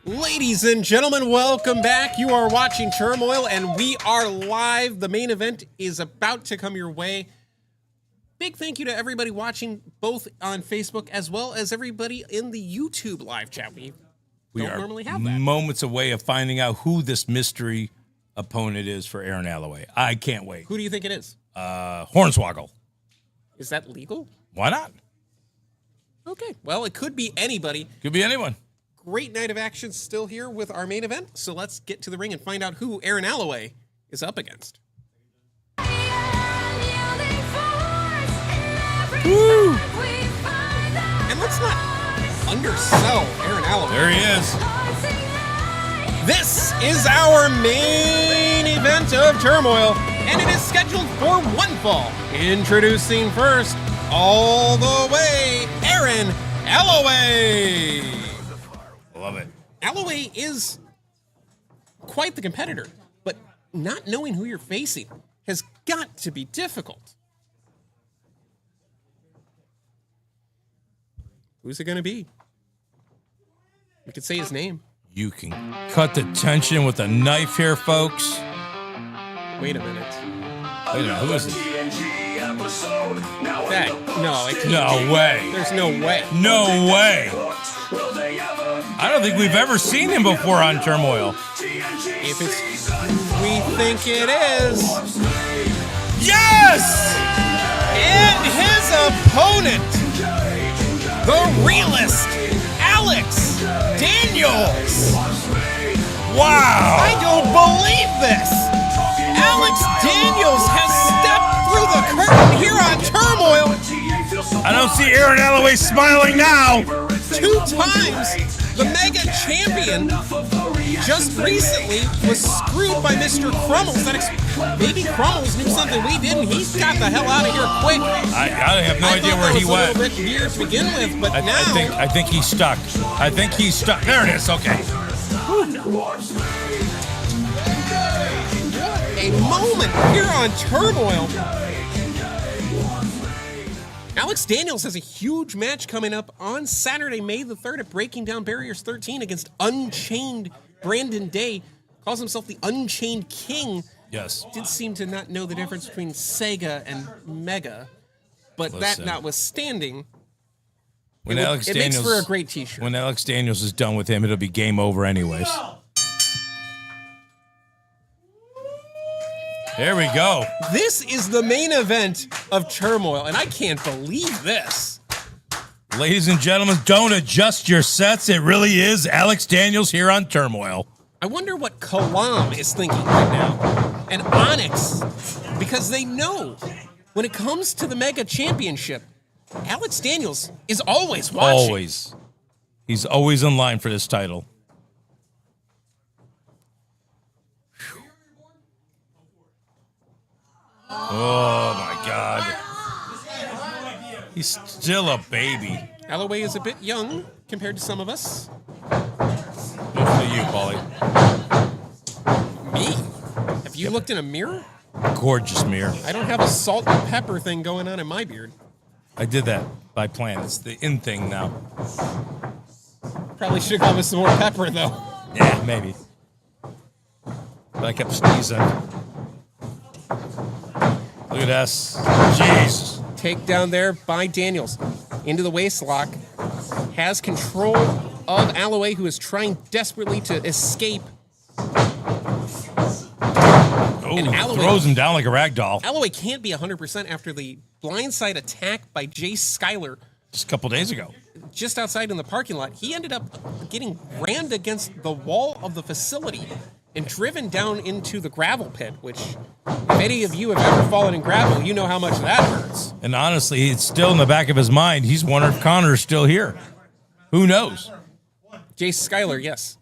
Ladies and gentlemen, welcome back. You are watching Turmoil, and we are live. The main event is about to come your way. Big thank you to everybody watching, both on Facebook as well as everybody in the YouTube live chat. We don't normally have that. Moments away of finding out who this mystery opponent is for Aaron Aloway. I can't wait. Who do you think it is? Hornswoggle. Is that legal? Why not? Okay, well, it could be anybody. Could be anyone. Great night of action still here with our main event, so let's get to the ring and find out who Aaron Aloway is up against. Woo! And let's not undersell Aaron Aloway. There he is. This is our main event of Turmoil, and it is scheduled for one fall. Introducing first, all the way, Aaron Aloway. Love it. Aloway is quite the competitor, but not knowing who you're facing has got to be difficult. Who's it going to be? We could say his name. You can cut the tension with a knife here, folks. Wait a minute. Who is it? No, it can't No be. way. There's no way. No way. I don't think we've ever seen him before on Turmoil. If it's who we think it is. Yes! And his opponent, the realist, Alex Daniels. Wow! I don't believe this. Alex Daniels has stepped through the curtain here on Turmoil. I don't see Aaron Aloway smiling now. 2 times the mega champion just recently was screwed by Mr. Crumbles. Maybe Crumbles knew something we didn't. He got the hell out of here quick. I have no idea where he went. A little bit weird to begin with, but now I think he's stuck. I think he's stuck. There it is. Okay. A moment here on Turmoil. Alex Daniels has a huge match coming up on Saturday, May the 3rd at Breaking Down Barriers 13 against Unchained Brandon Day. Calls himself the Unchained King. Yes. Did seem to not know the difference between Sega and Mega, but that notwithstanding, it makes for a great t-shirt. When Alex Daniels is done with him, it'll be game over anyways. There we go. This is the main event of Turmoil, and I can't believe this. Ladies and gentlemen, don't adjust your sets. It really is Alex Daniels here on Turmoil. I wonder what Kalam is thinking right now, and Onyx, because they know when it comes to the Mega Championship, Alex Daniels is always watching. Always. He's always in line for this title. Oh, my God. He's still a baby. Aloway is a bit young compared to some of us. Look at you, Paulie. Me? Have you looked in a mirror? Gorgeous mirror. I don't have a salt and pepper thing going on in my beard. I did that by plan. It's the in thing now. Probably should have gone with some more pepper, though. Yeah, maybe. But I kept sneezing. Look at us. Jeez. Takedown there by Daniels. Into the waistlock. Has control of Aloway, who is trying desperately to escape. Oh, throws him down like a rag doll. Aloway can't be 100% after the blindside attack by Jace Schuyler. Just a couple days ago. Just outside in the parking lot. He ended up getting rammed against the wall of the facility and driven down into the gravel pit, which, if any of you have ever fallen in gravel, you know how much that hurts. And honestly, it's still in the back of his mind. He's wondering if Connor's still here. Who knows? Jace Schuyler, yes.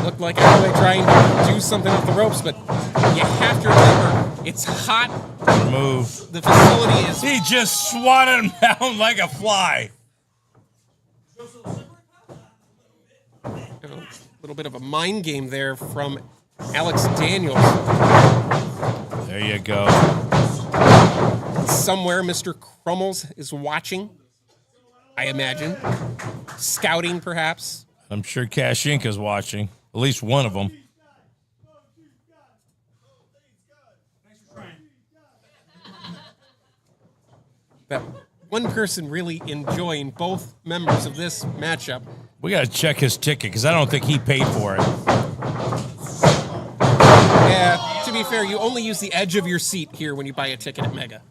Looked like Aloway trying to do something with the ropes, but you have to remember, it's hot. Move. The facility is... He just swatted him down like a fly. A little bit of a mind game there from Alex Daniels. There you go. Somewhere, Mr. Crumbles is watching, I imagine. Scouting, perhaps. I'm sure Cash Inc. is watching. At least one of them. That one person really enjoying both members of this matchup. We got to check his ticket because I don't think he paid for it. Yeah, to be fair, you only use the edge of your seat here when you buy a ticket at Mega.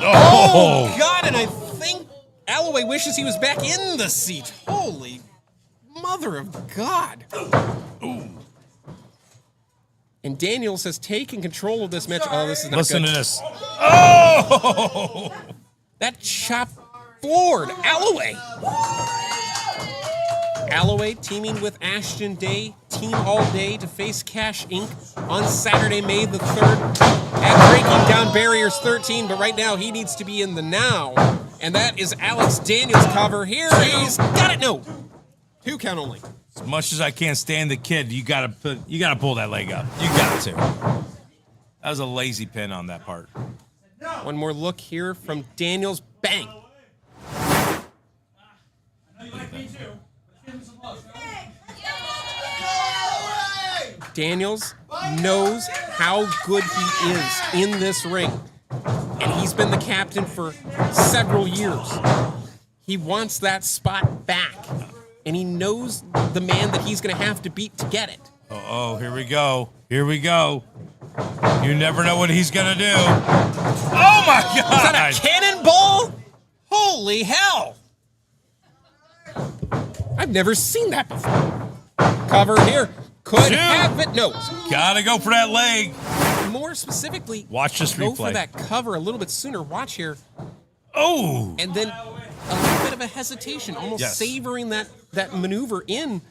Oh, God, and I think Aloway wishes he was back in the seat. Holy mother of God. Ooh. And Daniels has taken control of this match. Oh, this is not Listen good. to this. Oh! That chop forward. Aloway. Aloway teaming with Ashton Day, Team All Day to face Cash Inc. on Saturday, May the 3rd at Breaking Down Barriers 13. But right now, he needs to be in the now. And that is Alex Daniels' cover. Here he's got it. No. 2 count only. As much as I can't stand the kid, you gotta pull that leg up. You got to. That was a lazy pin on that part. One more look here from Daniels. Bang. Daniels knows how good he is in this ring. And he's been the captain for several years. He wants that spot back. And he knows the man that he's going to have to beat to get it. Oh, here we go. Here we go. You never know what he's going to do. Oh, my God. Is that a cannonball? Holy hell. I've never seen that before. Cover here. Could have it. No. Gotta go for that leg. More specifically, watch this go replay. for that cover a little bit sooner. Watch here. Oh. And then a little bit of a hesitation, almost savoring that maneuver in.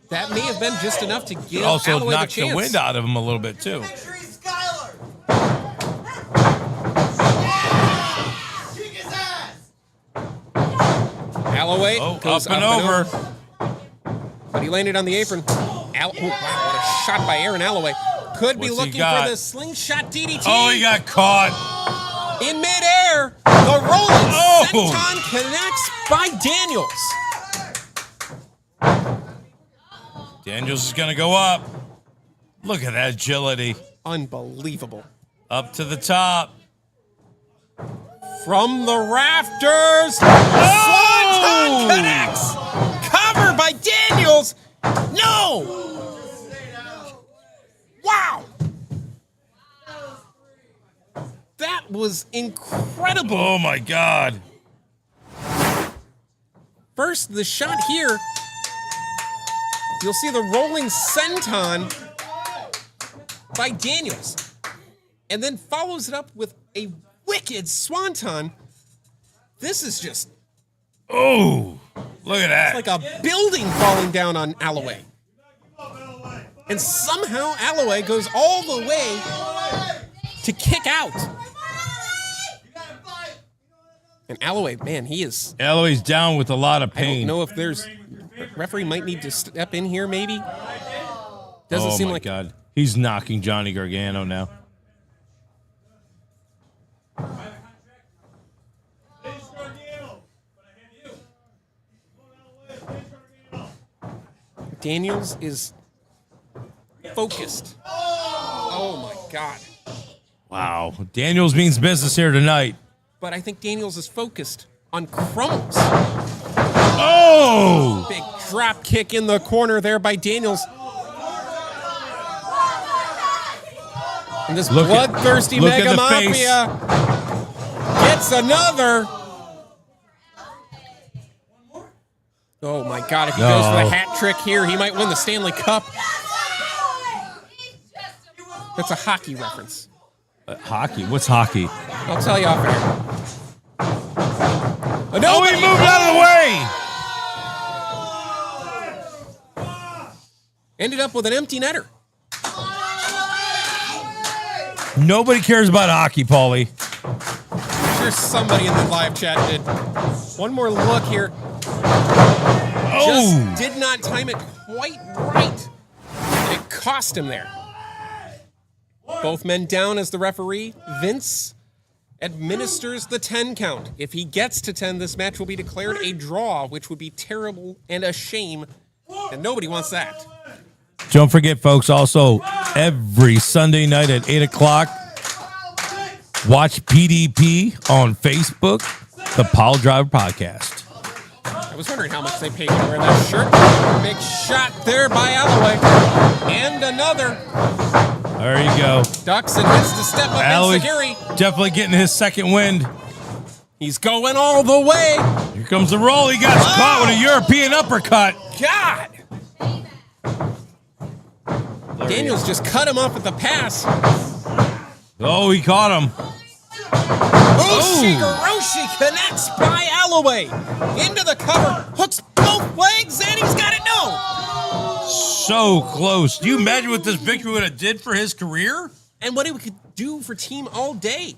That may have been just enough to give also Aloway knocked the chance. the wind out of him a little bit, too. Aloway goes up and over. But he landed on the apron. Oh, wow, what a shot by Aaron Aloway. Could be What's he looking got? for the slingshot DDT. Oh, he got caught. In midair, the rolling senton connects by Daniels. Daniels is going to go up. Look at that agility. Unbelievable. Up to the top. From the rafters. Swanton connects. Cover by Daniels. No. Wow. That was incredible. Oh, my God. First, the shot here. You'll see the rolling senton by Daniels. And then follows it up with a wicked swanton. This is just... Oh, look at that. It's like a building falling down on Aloway. And somehow Aloway goes all the way to kick out. And Aloway, man, he is... Aloway's down with a lot of I don't pain. know if there's... Referee might need to step in here, maybe. Doesn't seem like... Oh, my God. He's knocking Johnny Gargano now. Daniels is focused. Oh, my God. Wow. Daniels means business here tonight. But I think Daniels is focused on Crumbles. Oh! Big drop kick in the corner there by Daniels. And this bloodthirsty Mega Mafia gets another. Oh my God, if he goes for the hat trick here, he might win the Stanley Cup. That's a hockey reference. Hockey? What's hockey? I'll tell you off air. He moved out of the way! Ended up with an empty netter. Nobody cares about hockey, Paulie. I'm sure somebody in the live chat did. One more look here. Just did not time it quite right. And it cost him there. Both men down as the referee. Vince administers the 10 count. If he gets to 10, this match will be declared a draw, which would be terrible and a shame, and nobody wants that. Don't forget, folks, also every Sunday night at 8 o'clock, watch PDP on Facebook, the Pile Driver Podcast. I was wondering how much they paid you to wear that shirt. Big shot there by Aloway. And another. There you go. Ducks and hits to step up Aloway Enziguri. definitely getting his second wind. He's going all the way. Here comes the roll. He got caught with a European uppercut. God. Daniels just cut him off at the pass. Oh, he caught him. Shigerushi connects by Aloway. Into the cover. Hooks both legs, and he's got it. No. So close. Do you imagine what this victory would have did for his career? And what it could do for Team All Day.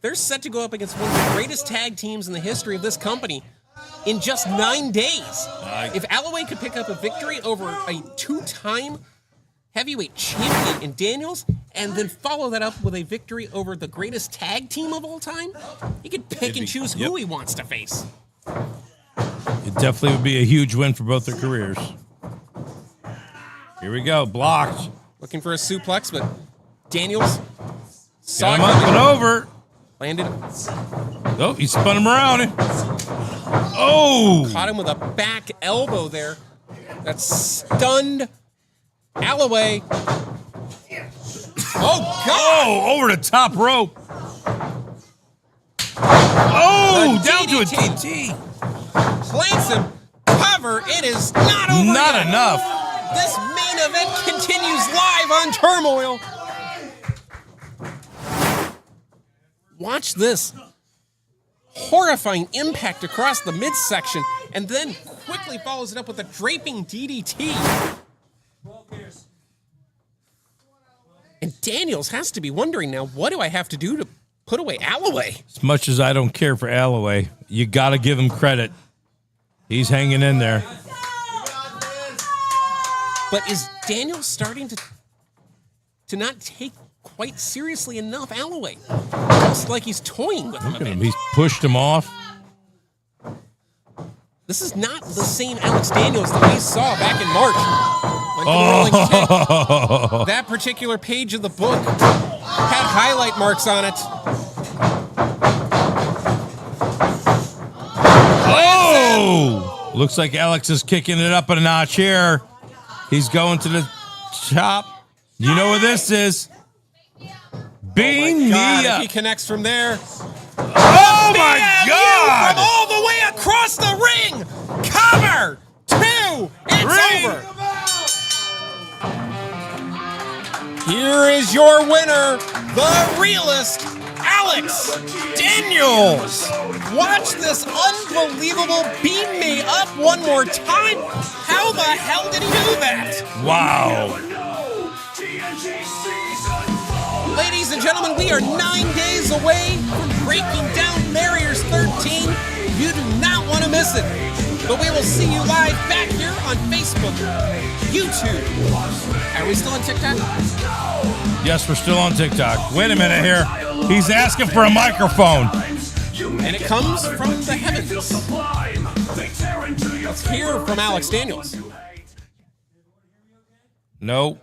They're set to go up against one of the greatest tag teams in the history of this company in just 9 days. If Aloway could pick up a victory over a two-time heavyweight champion in Daniels, and then follow that up with a victory over the greatest tag team of all time, he could pick and choose who he wants to face. It definitely would be a huge win for both their careers. Here we go, blocked. Looking for a suplex, but Daniels saw him up and over. Landed. Oh, he spun him around. Oh! Caught him with a back elbow there. That stunned Aloway. Oh, God! Oh, over the top rope. Oh, down to a TT. Plants him. Cover. It is not over Not yet. enough. This main event continues live on Turmoil. Watch this. Horrifying impact across the midsection, and then quickly follows it up with a draping DDT. And Daniels has to be wondering now, what do I have to do to put away Aloway? As much as I don't care for Aloway, you got to give him credit. He's hanging in there. But is Daniels starting to not take quite seriously enough Aloway? Looks like he's toying with him a Look at bit. him. He's pushed him off. This is not the same Alex Daniels that we saw back in March. Went to the Rolling Stick. That particular page of the book had highlight marks on it. Oh! Looks like Alex is kicking it up a notch here. He's going to the top. You know what this is? Beam me God, if up. he connects from there. Oh my God! From all the way across the ring. Cover. 2. It's over. Here is your winner, the realist, Alex Daniels. Watch this unbelievable beam me up one more time. How the hell did he do that? Wow. Ladies and gentlemen, we are 9 days away from breaking down Barriers 13. You do not want to miss it. But we will see you live back here on Facebook, YouTube. Are we still on TikTok? Yes, we're still on TikTok. Wait a minute here. He's asking for a microphone. And it comes from the heavens. Let's hear from Alex Daniels. No.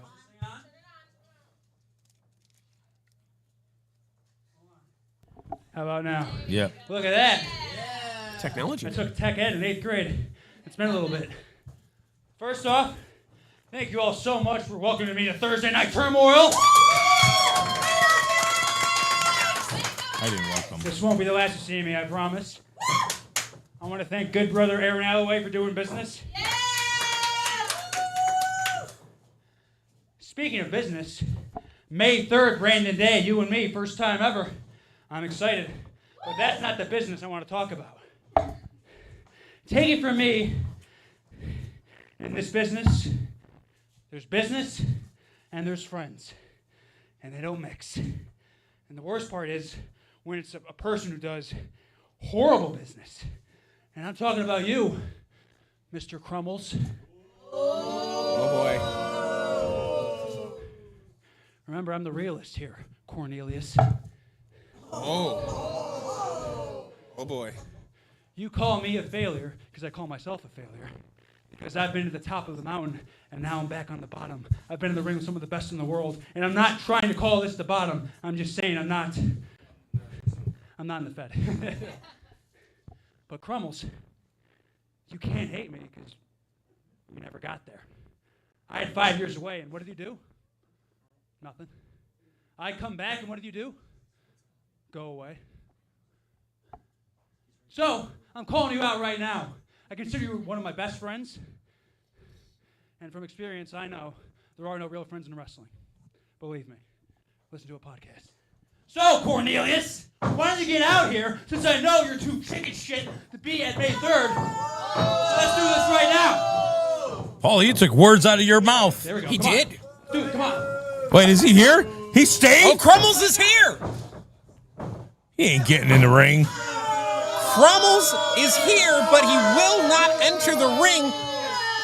How about now? Yeah. Look at that. Technology. I took tech ed in 8th grade. It's been a little bit. First off, thank you all so much for welcoming me to Thursday Night Turmoil. I didn't welcome. This won't be the last you see me, I promise. I want to thank good brother Aaron Aloway for doing business. Speaking of business, May 3rd, Brandon Day, you and me, first time ever. I'm excited, but that's not the business I want to talk about. Take it from me, in this business, there's business and there's friends, and they don't mix. And the worst part is when it's a person who does horrible business. And I'm talking about you, Mr. Crumbles. Oh boy. Remember, I'm the realist here, Cornelius. Oh boy. You call me a failure because I call myself a failure. Because I've been to the top of the mountain, and now I'm back on the bottom. I've been in the ring with some of the best in the world, and I'm not trying to call this the bottom. I'm just saying I'm not in the Fed. But Crumbles, you can't hate me because we never got there. I had 5 years away, and what did you do? Nothing. I come back, and what did you do? Go away. So, I'm calling you out right now. I consider you one of my best friends. And from experience, I know there are no real friends in wrestling. Believe me. Listen to a podcast. So, Cornelius, why don't you get out here, since I know you're too chicken shit to be at May 3rd. So let's do this right now. Paul, you took words out of your mouth. There we go. He Come did? on. Dude, come on. Wait, is he here? He stayed? Oh, Crumbles is here. He ain't getting in the ring. Crumbles is here, but he will not enter the ring,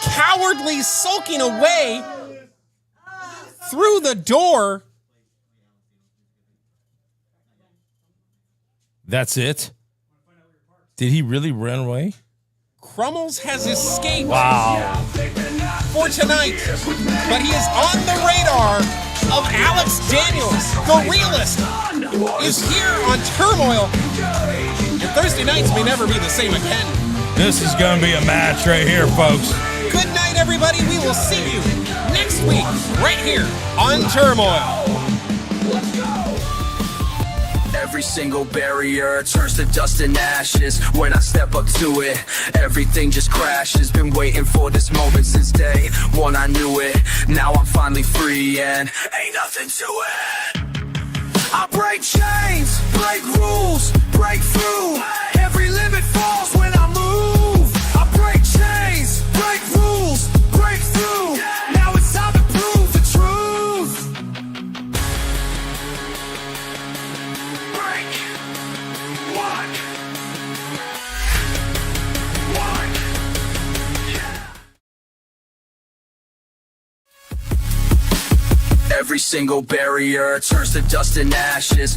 cowardly sulking away through the door. That's it? Did he really run away? Crumbles has escaped for tonight, but he is on the radar of Alex Daniels. The realist is here on Turmoil. And Thursday nights may never be the same again. This is going to be a match right here, folks. Good night, everybody. We will see you next week right here on Turmoil. Every single barrier turns to dust and ashes. When I step up to it, everything just crashes. Been waiting for this moment since day one, I knew it. Now I'm finally free and ain't nothing to it. I break chains, break rules, break through. Every limit falls when I move. I break chains, break rules, break through. Now it's time to prove the truth. Break one. Every single barrier turns to dust and ashes.